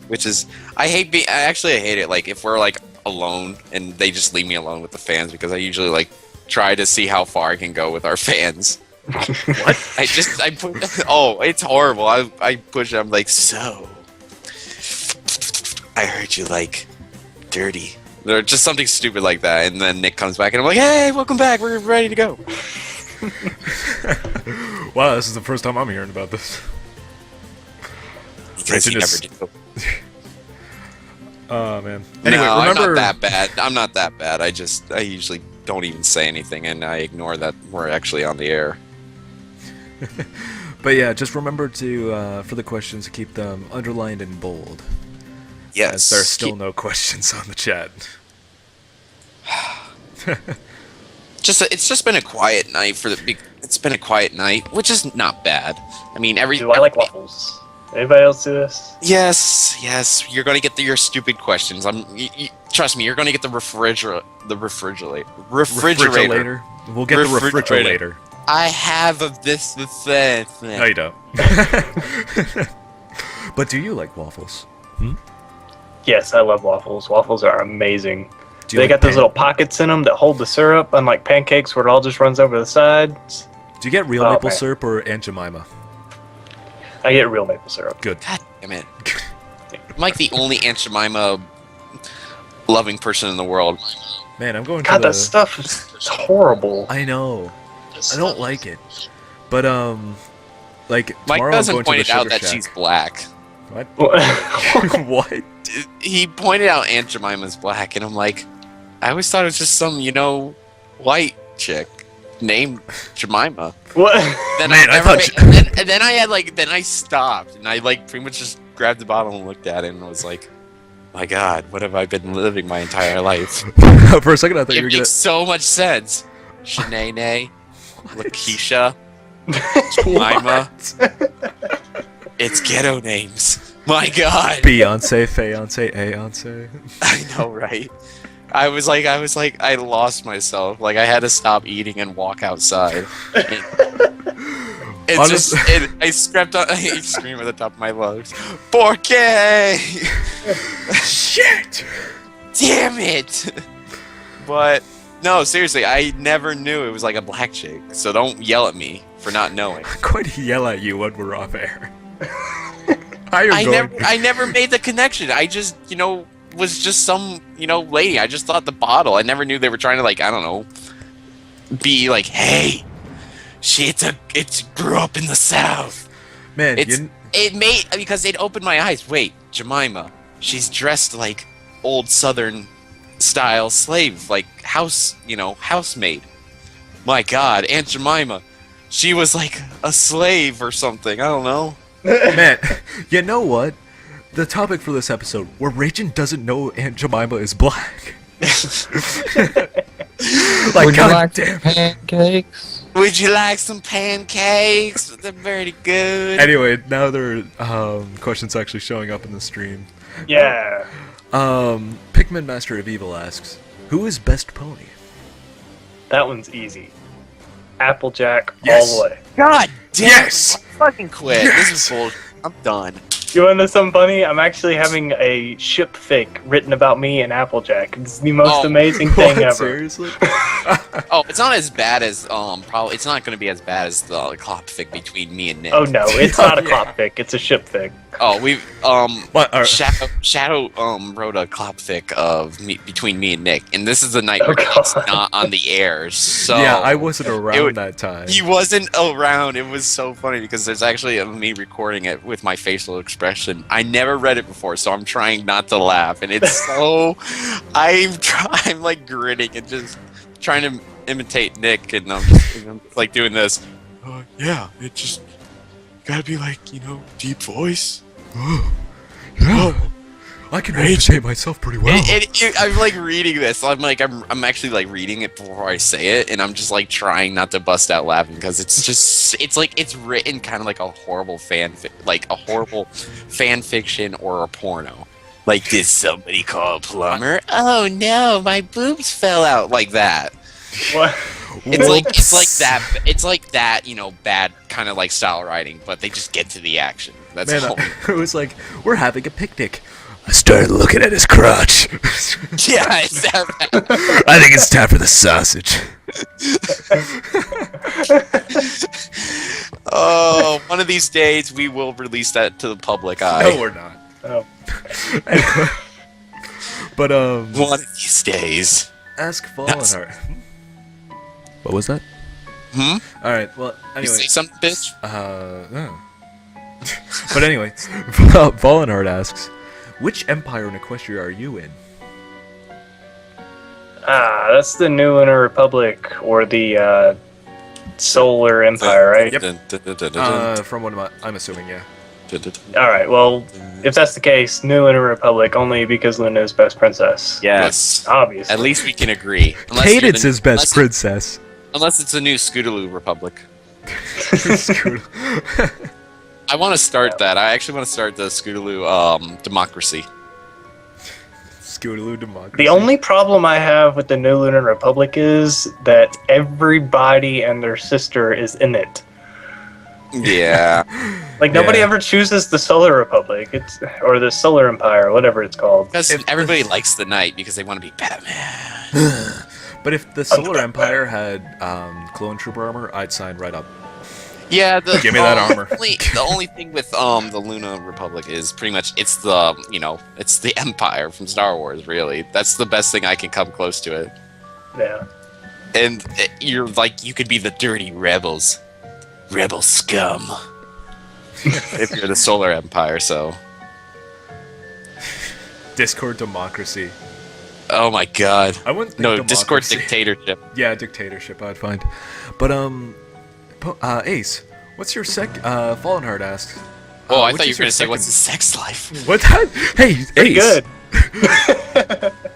which is I hate it. Like if we're like alone and they just leave me alone with the fans because I usually like try to see how far I can go with our fans. What? I put. Oh, it's horrible. I push. I'm like, so. I heard you like dirty. Or just something stupid like that, and then Nick comes back, and I'm like, hey, welcome back. We're ready to go. Wow, this is the first time I'm hearing about this. Because he never did. Oh man. Anyway, no, remember... I'm not that bad. I'm not that bad. I usually don't even say anything, and I ignore that we're actually on the air. But yeah, just remember to for the questions to keep them underlined in bold. Yes. As there's still no questions on the chat. It's just been a quiet night it's been a quiet night, which is not bad. I mean, Do I like waffles? Anybody else do this? Yes. You're gonna get your stupid questions. Trust me, you're gonna get the refrigerator. We'll get the refrigerator. I have this. No, you don't. But do you like waffles? Yes, I love waffles. Waffles are amazing. Do you They like got those little pockets in them that hold the syrup, unlike pancakes where it all just runs over the sides. Do you get real maple syrup or Aunt Jemima? I get real maple syrup. Good. God damn it. I'm like the only Aunt Jemima loving person in the world. Man, I'm going God, to that stuff is horrible. I know. I don't like it. But, like, Mike tomorrow doesn't I'm going point to it the out Sugar that Shack. she's black. What? What? He pointed out Aunt Jemima's black, and I'm like, I always thought it was just some, white chick named Jemima. What? Then Man, I thought then I stopped, and I pretty much just grabbed the bottle and looked at it, and I was like, my God, what have I been living my entire life? For a second I thought you It were makes so much sense. Shanae, Lakeisha, Jemima. It's ghetto names. My God. Beyonce, Fiance, Aonce. I know, right? I was like, I lost myself. Like, I had to stop eating and walk outside. I screamed at the top of my lungs, "Porque!" Shit! Damn it! But no, seriously, I never knew it was like a black chick. So don't yell at me for not knowing. I'm going to yell at you when we're off air. I never made the connection. I just, was just some, lady. I just thought the bottle. I never knew they were trying to, I don't know, be like, hey, it grew up in the South. Man, because it opened my eyes. Wait, Jemima, she's dressed like old Southern style slave, like housemaid. My God, Aunt Jemima, she was like a slave or something. I don't know. Man, you know what? The topic for this episode, where Ragin doesn't know Aunt Jemima is black. Would you like some pancakes? Would you like some pancakes? They're very good. Anyway, now there are questions actually showing up in the stream. Yeah. Pikmin Master of Evil asks, who is best pony? That one's easy. Applejack Yes. all the way. God damn Yes! it. Fucking quit. Yes! This is bullshit. I'm done. You want to know something funny? I'm actually having a ship fic written about me and Applejack. It's the most amazing thing What? ever. Seriously? Oh, it's not as bad as probably it's not going to be as bad as the clop fic between me and Nick. Oh no, it's not a clop fic. It's a ship fic. Oh, we What? Shadow wrote a clop fic of between me and Nick, and this is the night where God. Nick's not on the air. So Yeah, I wasn't around that time. He wasn't around. It was so funny because there's actually me recording it with my facial expression. I never read it before, so I'm trying not to laugh, and it's so I'm like grinning and just trying to imitate Nick, and I'm like doing this. Yeah, it just gotta be like deep voice. Yeah, I can imitate myself pretty well. I'm like reading this. I'm actually like reading it before I say it, and I'm just like trying not to bust out laughing because it's written kind of like a horrible fan fiction or a porno. Like, did somebody call a plumber? Oh no, my boobs fell out, like that. What? It's like that, bad kind of like style writing, but they just get to the action. That's Man, all. it was like, we're having a picnic. I started looking at his crotch. Yeah, exactly. I think it's time for the sausage. Oh, one of these days we will release that to the public eye. No, we're not. Oh. But One of these days. ask Fallenheart. What was that? Hmm? All right. Well, You anyway. say something, bitch? No. But anyway, Fallenheart asks, which empire in Equestria are you in? That's the New Lunar Republic or the Solar Empire, right? Yep. From what I'm assuming, yeah. All right. Well, if that's the case, New Lunar Republic only because Luna is best princess. Yes. Obviously. At least we can agree. Unless you're Cadence is best unless- princess. Unless it's a new Scootaloo Republic. I want to start that. I actually want to start the Scootaloo democracy. Scootaloo democracy. The only problem I have with the New Lunar Republic is that everybody and their sister is in it. Yeah. Like nobody Yeah. ever chooses the Solar Republic, or the Solar Empire, whatever it's called. Because everybody likes the Knight because they want to be Batman. But if the Solar Empire had clone trooper armor, I'd sign right up. Yeah, Give me that armor. The only thing with the Luna Republic is pretty much it's the Empire from Star Wars. Really, that's the best thing I can come close to it. Yeah. And you're like you could be the dirty rebel scum if you're the Solar Empire. So, Discord democracy. oh my god, I wouldn't think no Discord democracy. dictatorship. Yeah, dictatorship. I'd find. But Ace, what's your Fallenheart asks. Oh, I which thought you is were your gonna say second- what's his sex life. What that? Hey, Pretty Ace. good.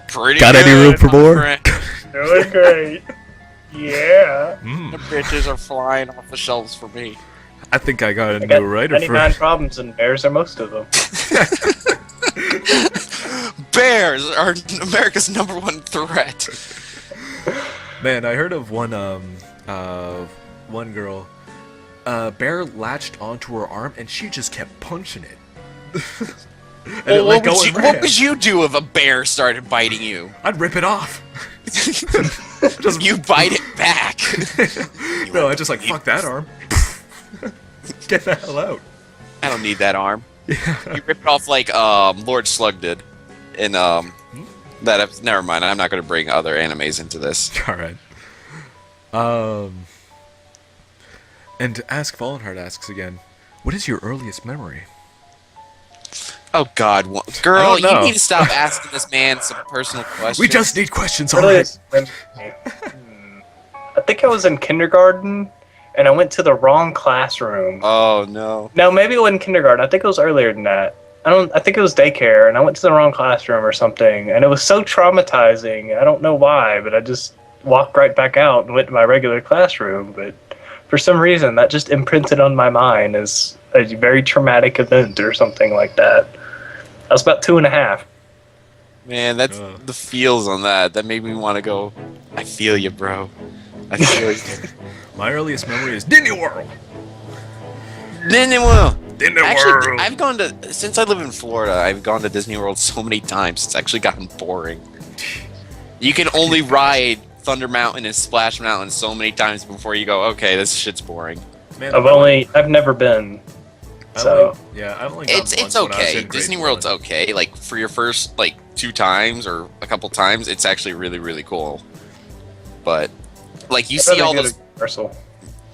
Pretty Got any good, room for my more? friend. Doing great. Yeah. The bitches are flying off the shelves for me. I think I got a I got new writer 99 for. problems, and bears are most of them. Bears are America's #1 threat. Man, I heard of one girl. Bear latched onto her arm and she just kept punching it. And it let go and what ran. would you do if a bear started biting you? I'd rip it off. You bite it back. No, I just like fuck that arm. Get the hell out. I don't need that arm. You rip it off like Lord Slug did. In never mind. I'm not going to bring other animes into this. All right. And Ask Fallenheart asks again, what is your earliest memory? Oh God, girl, I don't know. you need to stop asking this man some personal questions. We just need questions, Really alright? is- I think I was in kindergarten, and I went to the wrong classroom. Oh no. No, maybe it wasn't kindergarten. I think it was earlier than that. I think it was daycare, and I went to the wrong classroom or something, and it was so traumatizing. I don't know why, but I just walked right back out and went to my regular classroom. But for some reason, that just imprinted on my mind as a very traumatic event or something like that. I was about 2.5. Man, that's the feels on that. That made me want to go. I feel you, bro. I feel you. My earliest memory is Disney World. Disney World. Disney Actually, World. I've gone to since I live in Florida. I've gone to Disney World so many times. It's actually gotten boring. You can only ride Thunder Mountain and Splash Mountain so many times before you go, okay, this shit's boring. Man, I've never been. So I've only gone It's once when I was okay. in grade Disney one. World's okay. Like for your first 2 times or a couple times, it's actually really really cool. But like you see all those. Universal.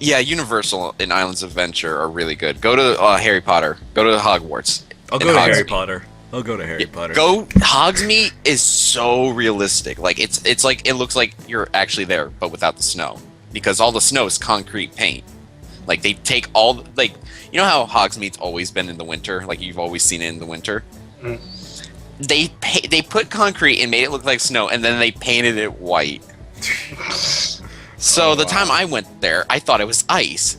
Yeah, Universal and Islands of Adventure are really good. Go to Harry Potter. Go to Hogwarts. I'll and go to Harry Hogsmeade. Potter. I'll go to Harry Potter. Go Hogsmeade is so realistic. Like it's like it looks like you're actually there, but without the snow, because all the snow is concrete paint. Like they take all you know how Hogsmeade's always been in the winter, like you've always seen it in the winter. Mm. They put concrete and made it look like snow, and then they painted it white. So the time I went there, I thought it was ice.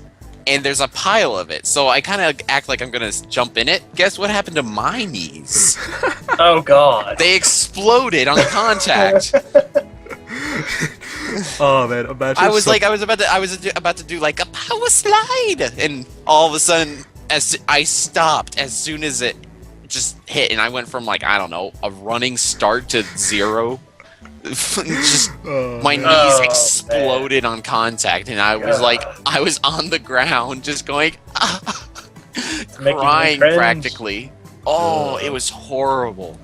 And there's a pile of it. So I kind of act like I'm going to jump in it. Guess what happened to my knees? Oh God. They exploded on contact. Oh man, imagine. I was about to do like a power slide, and all of a sudden, as I stopped as soon as it just hit, and I went from like, I don't know, a running start to 0. Just my knees exploded on contact, and I was like, I was on the ground just going crying practically. Oh, it was horrible.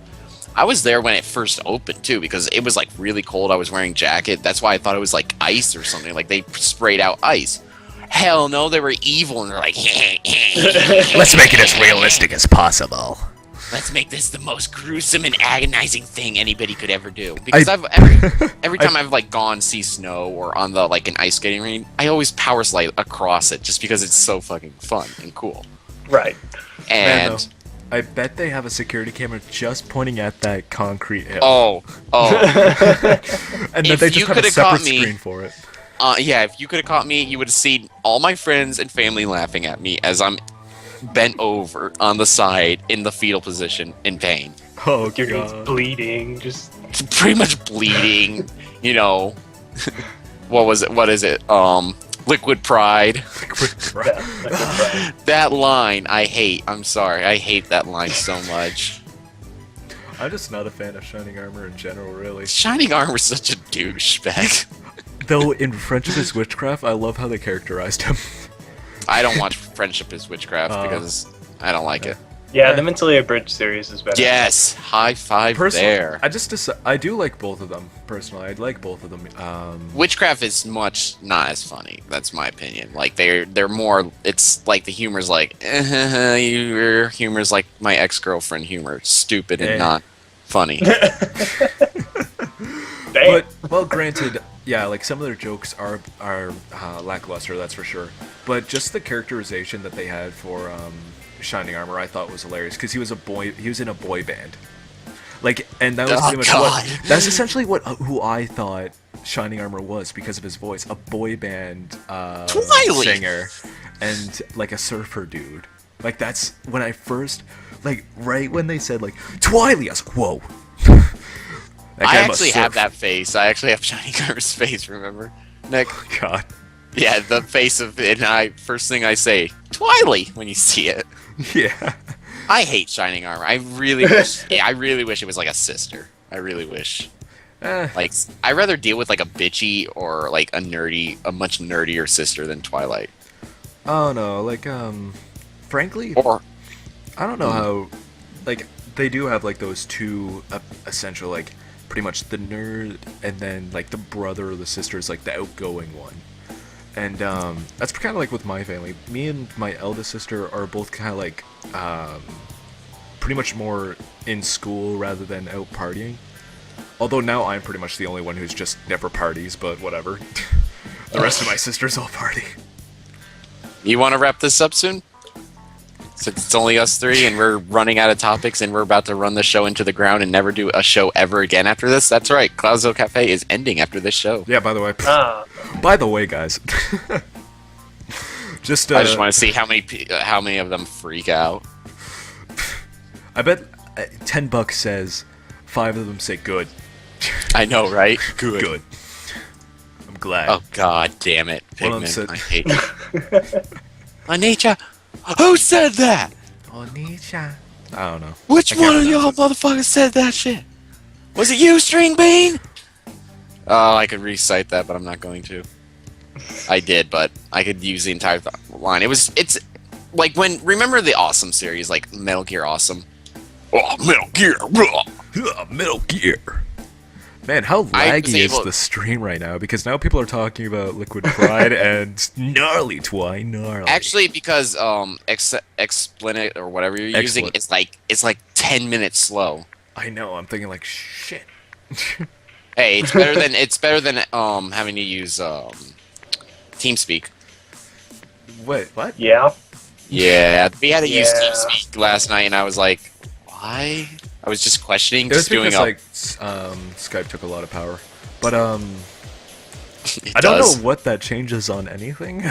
I was there when it first opened too, because it was like really cold. I was wearing a jacket. That's why I thought it was like ice or something, like they sprayed out ice. Hell no, they were evil, and they're like, let's make it as realistic as possible. Let's make this the most gruesome and agonizing thing anybody could ever do. Because every time I've like gone see snow or on the like an ice skating rink, I always power slide across it just because it's so fucking fun and cool. Right. And Man, I bet they have a security camera just pointing at that concrete hill. oh, and then they just have a separate screen for it. Yeah, if you could have caught me, you would have seen all my friends and family laughing at me as I'm bent over on the side in the fetal position in pain. Oh Your knees god. bleeding, just Pretty much bleeding, you know. What was it? What is it? Liquid Pride. That line I hate. I'm sorry. I hate that line so much. I'm just not a fan of Shining Armor in general, really. Shining Armor's such a douchebag. Though in Friendship is Witchcraft, I love how they characterized him. I don't watch Friendship is Witchcraft because I don't like it. yeah. The Mentally Abridged series is better. Yes, high five there. I do like both of them personally. I like both of them. Witchcraft is much not as funny. That's my opinion. Like they're more. It's like the humor's like your humor's like my ex-girlfriend humor, stupid and not funny. Damn. But well, granted, yeah, like some of their jokes are lackluster, that's for sure. But just the characterization that they had for Shining Armor, I thought was hilarious because he was in a boy band. Like, and that was pretty much that's essentially who I thought Shining Armor was because of his voice, a boy band singer, and like a surfer dude. Like that's when I first, like right when they said like Twiley, I was like, whoa. I actually have that face. I actually have Shining Armor's face. Remember, Nick? Oh, God. Yeah, the face of it. And first thing I say, Twiley, when you see it. Yeah. I hate Shining Armor. I really wish. I really wish it was like a sister. I really wish. Like, I'd rather deal with like a bitchy or like a much nerdier sister than Twilight. Oh no, like frankly, Or I don't know how, like they do have like those two essential, like pretty much the nerd and then like the brother or the sister is like the outgoing one. And that's kind of like with my family. Me and my eldest sister are both kind of like pretty much more in school rather than out partying. Although now I'm pretty much the only one who's just never parties, but whatever. The rest of my sisters all party. you want to wrap this up soon? Since it's only us three and we're running out of topics and we're about to run the show into the ground and never do a show ever again after this. That's right. CloudsDale Cafe is ending after this show. Yeah, by the way, guys. just I just want to see how many of them freak out. I bet $10 says 5 of them say good. I know, right? Good. I'm glad. Oh god damn it, One of them Pigman. said- I hate you. Anisha, who said that? Onisha. I don't know. Which I can't one of y'all remember. motherfuckers said that shit? Was it you, String Bean? Oh, I could recite that, but I'm not going to. I did, but I could use the entire line. It's like remember the Awesome series, like Metal Gear Awesome? Oh, Metal Gear! Metal Gear. Man, how I was laggy is able- the stream right now? Because now people are talking about Liquid Pride and gnarly. Actually, because Explanate or whatever you're using, Excellent. it's like 10 minutes slow. I know. I'm thinking like shit. Hey, it's better than having to use TeamSpeak. Wait, what? Yeah. Yeah, we had to use Yeah. TeamSpeak last night, and I was like, why? I was just questioning, It was just doing because up. like Skype took a lot of power, but I It don't does. know what that changes on anything.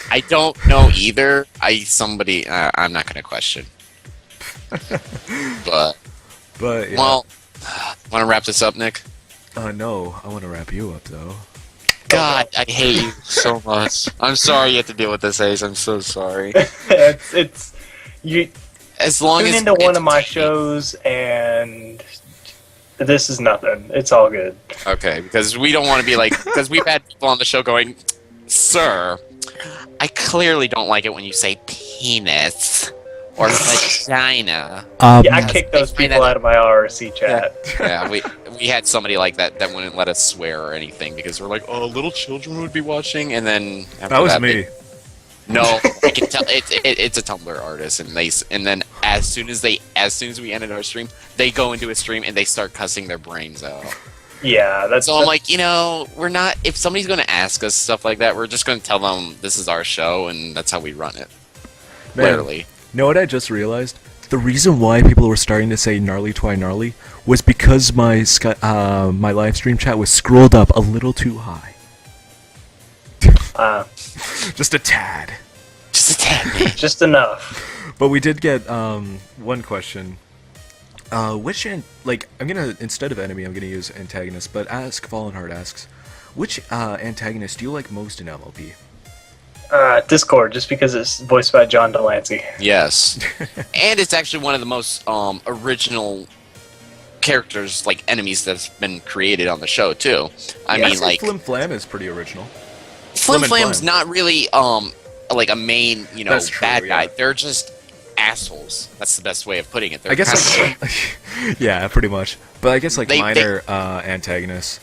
I don't know either. I'm not gonna question. But But yeah. well, want to wrap this up, Nick? No, I want to wrap you up though. God, I hate you so much. I'm sorry you have to deal with this, Ace. I'm so sorry. it's you. as long Tune as into one of my entertaining. shows, and this is nothing. It's all good. Okay, because we don't want to be like, because we've had people on the show going, "Sir, I clearly don't like it when you say penis or vagina." Yeah, I Yes, kicked I those find people that- out of my RRC chat. Yeah, we had somebody like that wouldn't let us swear or anything because we're like, "Oh, little children would be watching," and then after That was they- me. No, I can tell it's a Tumblr artist, and then as soon as we ended our stream, they go into a stream and they start cussing their brains out. Yeah, that's. So I'm like, we're not. If somebody's going to ask us stuff like that, we're just going to tell them this is our show and that's how we run it. Man, Literally. know what I just realized? The reason why people were starting to say gnarly twi gnarly was because my my live stream chat was scrolled up a little too high. Just a tad. Just a tad, man. Just enough. But we did get one question. Which I'm gonna, instead of enemy, I'm gonna use antagonist. But Fallen Heart asks, which antagonist do you like most in MLB? Discord, just because it's voiced by John Delancey. Yes. And it's actually one of the most original characters, like enemies that's been created on the show too. I mean, like Flim Flam is pretty original. Flim and Flam's Flam. not really like a main, That's true, bad guy. yeah. They're just assholes. That's the best way of putting it. They're I guess, kind of- yeah, pretty much. But I guess like They- minor antagonists.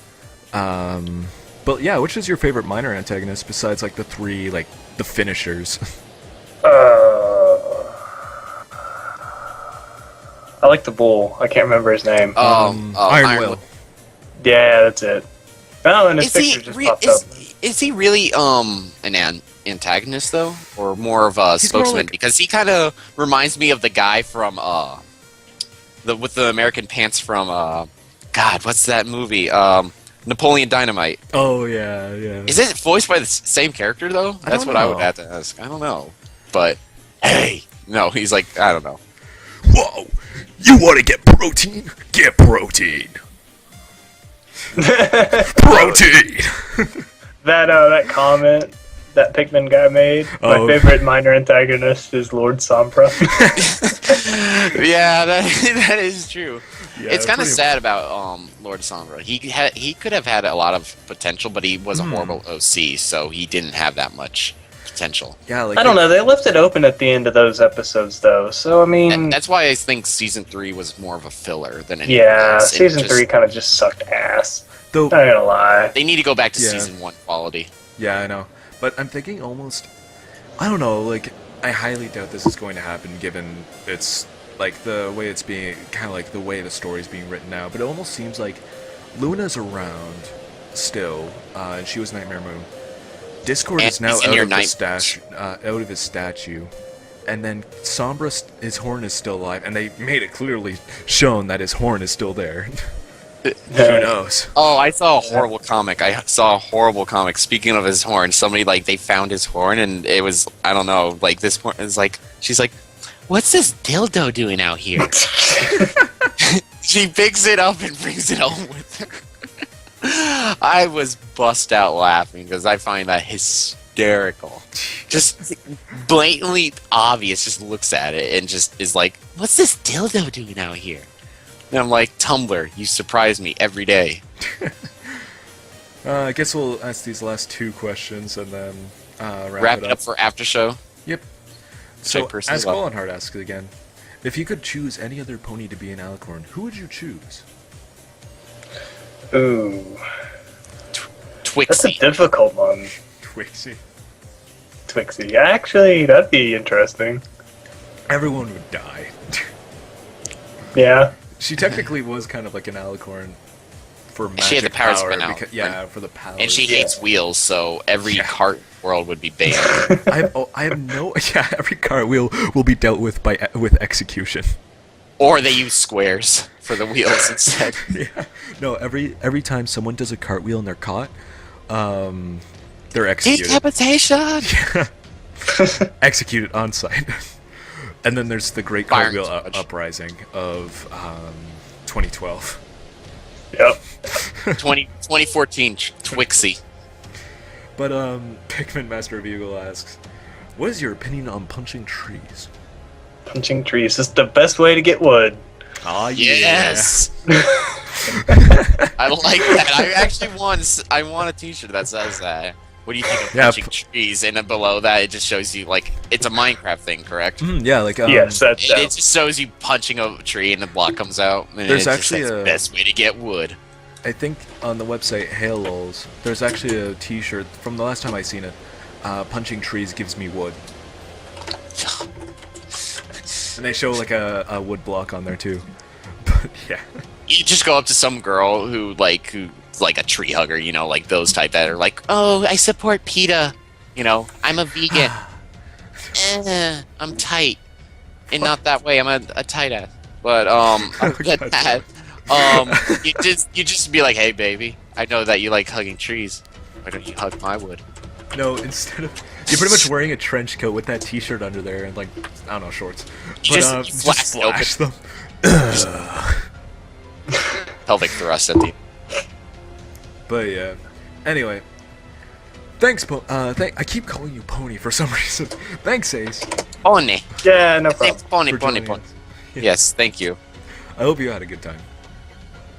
But yeah, which is your favorite minor antagonist besides like the three, like the finishers? I like the bull. I can't remember his name. Iron Will. Yeah, that's it. Oh, and his Is he picture just re- popped up. is he really an antagonist though, or more of a He's more spokesman? like- Because he kind of reminds me of the guy from with the American pants from God, what's that movie? Napoleon Dynamite. Oh yeah, yeah. Is it voiced by the same character though? That's don't what I would know. have to ask. I don't know, but hey, no, he's like I don't know. Whoa! You want to get protein? Get protein. Protein. That comment that Pikmin guy made. My Oh. favorite minor antagonist is Lord Sombra. Yeah, that is true. Yeah, It's kind of pretty- sad about Lord Sombra. He could have had a lot of potential, but he was a horrible OC, so he didn't have that much potential. Yeah, like I don't know. They left it open at the end of those episodes, though. So I mean, And that's why I think season 3 was more of a filler than anything yeah, else. It season just- 3 kind of just sucked ass. Though, Not gonna lie. They need to go back to Yeah. season 1 quality. yeah, I know. But I'm thinking almost, I don't know, like, I highly doubt this is going to happen given it's, like, the way it's being, kind of like the way the story's being written now. But it almost seems like Luna's around still, and she was Nightmare Moon. Discord And is now he's in out your of, night- out of his statue. And then Sombra, his horn is still alive, and they made it clearly shown that his horn is still there. Who knows? Oh, I saw a horrible comic. Speaking of his horn, somebody, like, they found his horn, and it was, I don't know, like, this horn is like, she's like, what's this dildo doing out here? She picks it up and brings it home with her. I was bust out laughing because I find that hysterical. Just blatantly obvious, just looks at it and just is like, what's this dildo doing out here? And I'm like, Tumblr, you surprise me every day. I guess we'll ask these last two questions and then Wrap it up for after show. Yep. Which I So, personally as love. Colin Hart asks again, if you could choose any other pony to be an alicorn, who would you choose? Ooh, that's a Twixie. difficult one. Twixie. Twixie. Actually, that'd be interesting. Everyone would die. Yeah. She technically was kind of like an alicorn for magic She had the power to power. spin out. Yeah, for the power. And she hates wheels, so every cart in the world would be banned. I have no. Yeah, every cartwheel will be dealt with with execution. Or they use squares for the wheels instead. Yeah. No, every time someone does a cartwheel and they're caught, they're executed. Decapitation! Executed on site. And then there's the Great Firing Cartwheel squad. Uprising of 2012. Yep. 2014 Twixie. But Pikmin Master of Eagle asks, what is your opinion on punching trees? Punching trees is the best way to get wood. Oh Yes. I like that. I actually want a T-shirt that says that. What do you think of Yeah, punching trees? And then below that, it just shows you like it's a Minecraft thing, correct? Yeah, like Yes, that's It just shows you punching a tree and the block comes out. And There's it just actually says, a- best way to get wood. I think on the website Halo's, there's actually a T-shirt from the last time I seen it. Punching trees gives me wood, and they show like a wood block on there too. But yeah, You just go up to some girl who's like a tree hugger, you know, like those type that are like, oh, I support PETA, you know, I'm a vegan. I'm tight, and not that way. I'm a tight ass, but other than that, you just be like, hey, baby, I know that you like hugging trees. Why don't you hug my wood? no, instead of you're pretty much wearing a trench coat with that T-shirt under there and like I don't know shorts. You But just just flash them. Pelvic thrust at the. But yeah. Anyway, thanks. I keep calling you Pony for some reason. Thanks, Ace. Pony. Yeah, no problem. Thanks, Pony, for Pony, joining Pony. us. Yes, thank you. I hope you had a good time.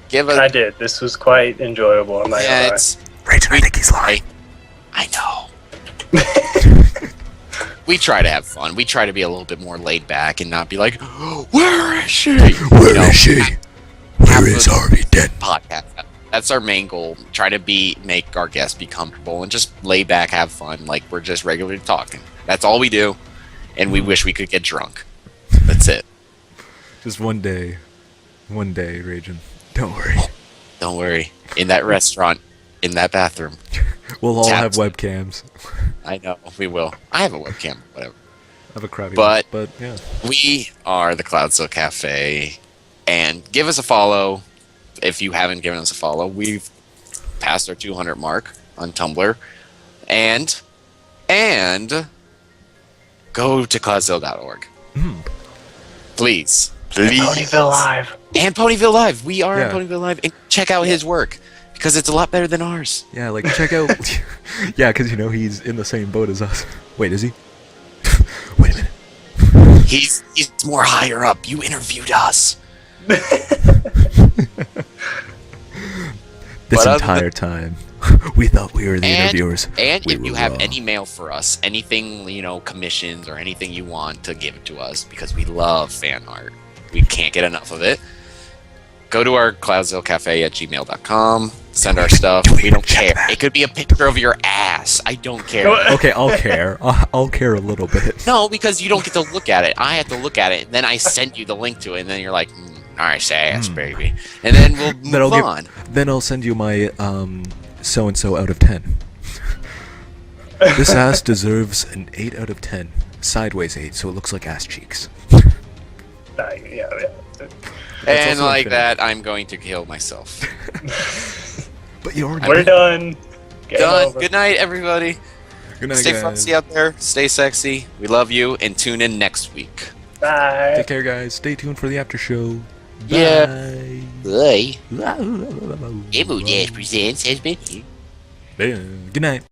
Give I a. did. This was quite enjoyable. I'm not Yeah, gonna lie. it's. Ragin, I think he's lying. I know. We try to have fun. We try to be a little bit more laid back and not be like, where is she? Where is she? Where is a Harvey Dent? podcast. That's our main goal. Try to make our guests be comfortable and just lay back, have fun, like we're just regularly talking. That's all we do, and we wish we could get drunk. That's it. Just one day, Ragin. Don't worry. Don't worry. In that restaurant, in that bathroom. We'll all have Taps. webcams. I know we will. I have a webcam. Whatever. I have a crappy But- one, but yeah. We are the CloudsDale Cafe, and give us a follow if you haven't given us a follow. We've passed our 200 mark on Tumblr, and go to cloudsdale.org. Please. Ponyville Live. And Ponyville Live. We are Yeah. on Ponyville Live, and check out his work because it's a lot better than ours. Yeah, like check out. Yeah, because you know he's in the same boat as us. Wait, is he? Wait a minute. He's more higher up. You interviewed us. This But other entire time, we thought we were the interviewers. And We if you were have wrong. any mail for us, anything, commissions or anything you want to give it to us, because we love fan art. We can't get enough of it. Go to our CloudsDale Cafe at gmail.com. Send our stuff. We don't care. It could be a picture of your ass. I don't care. Okay, I'll care. I'll care a little bit. No, because you don't get to look at it. I have to look at it, and then I send you the link to it, and then you're like, nice ass, baby. And then we'll move Then I'll on. Then I'll send you my so and so out of 10. This ass deserves an 8 out of 10. Sideways 8, so it looks like ass cheeks. Yeah. And also like unfair. that, I'm going to kill myself. But you already We're done. Game Done. over. Good night, everybody. Good night, Stay guys. frosty out there. Stay sexy. We love you, and tune in next week. Bye. Take care, guys. Stay tuned for the after show. Yeah. Bye. Bye. Emo Dash presents has been here. Good night.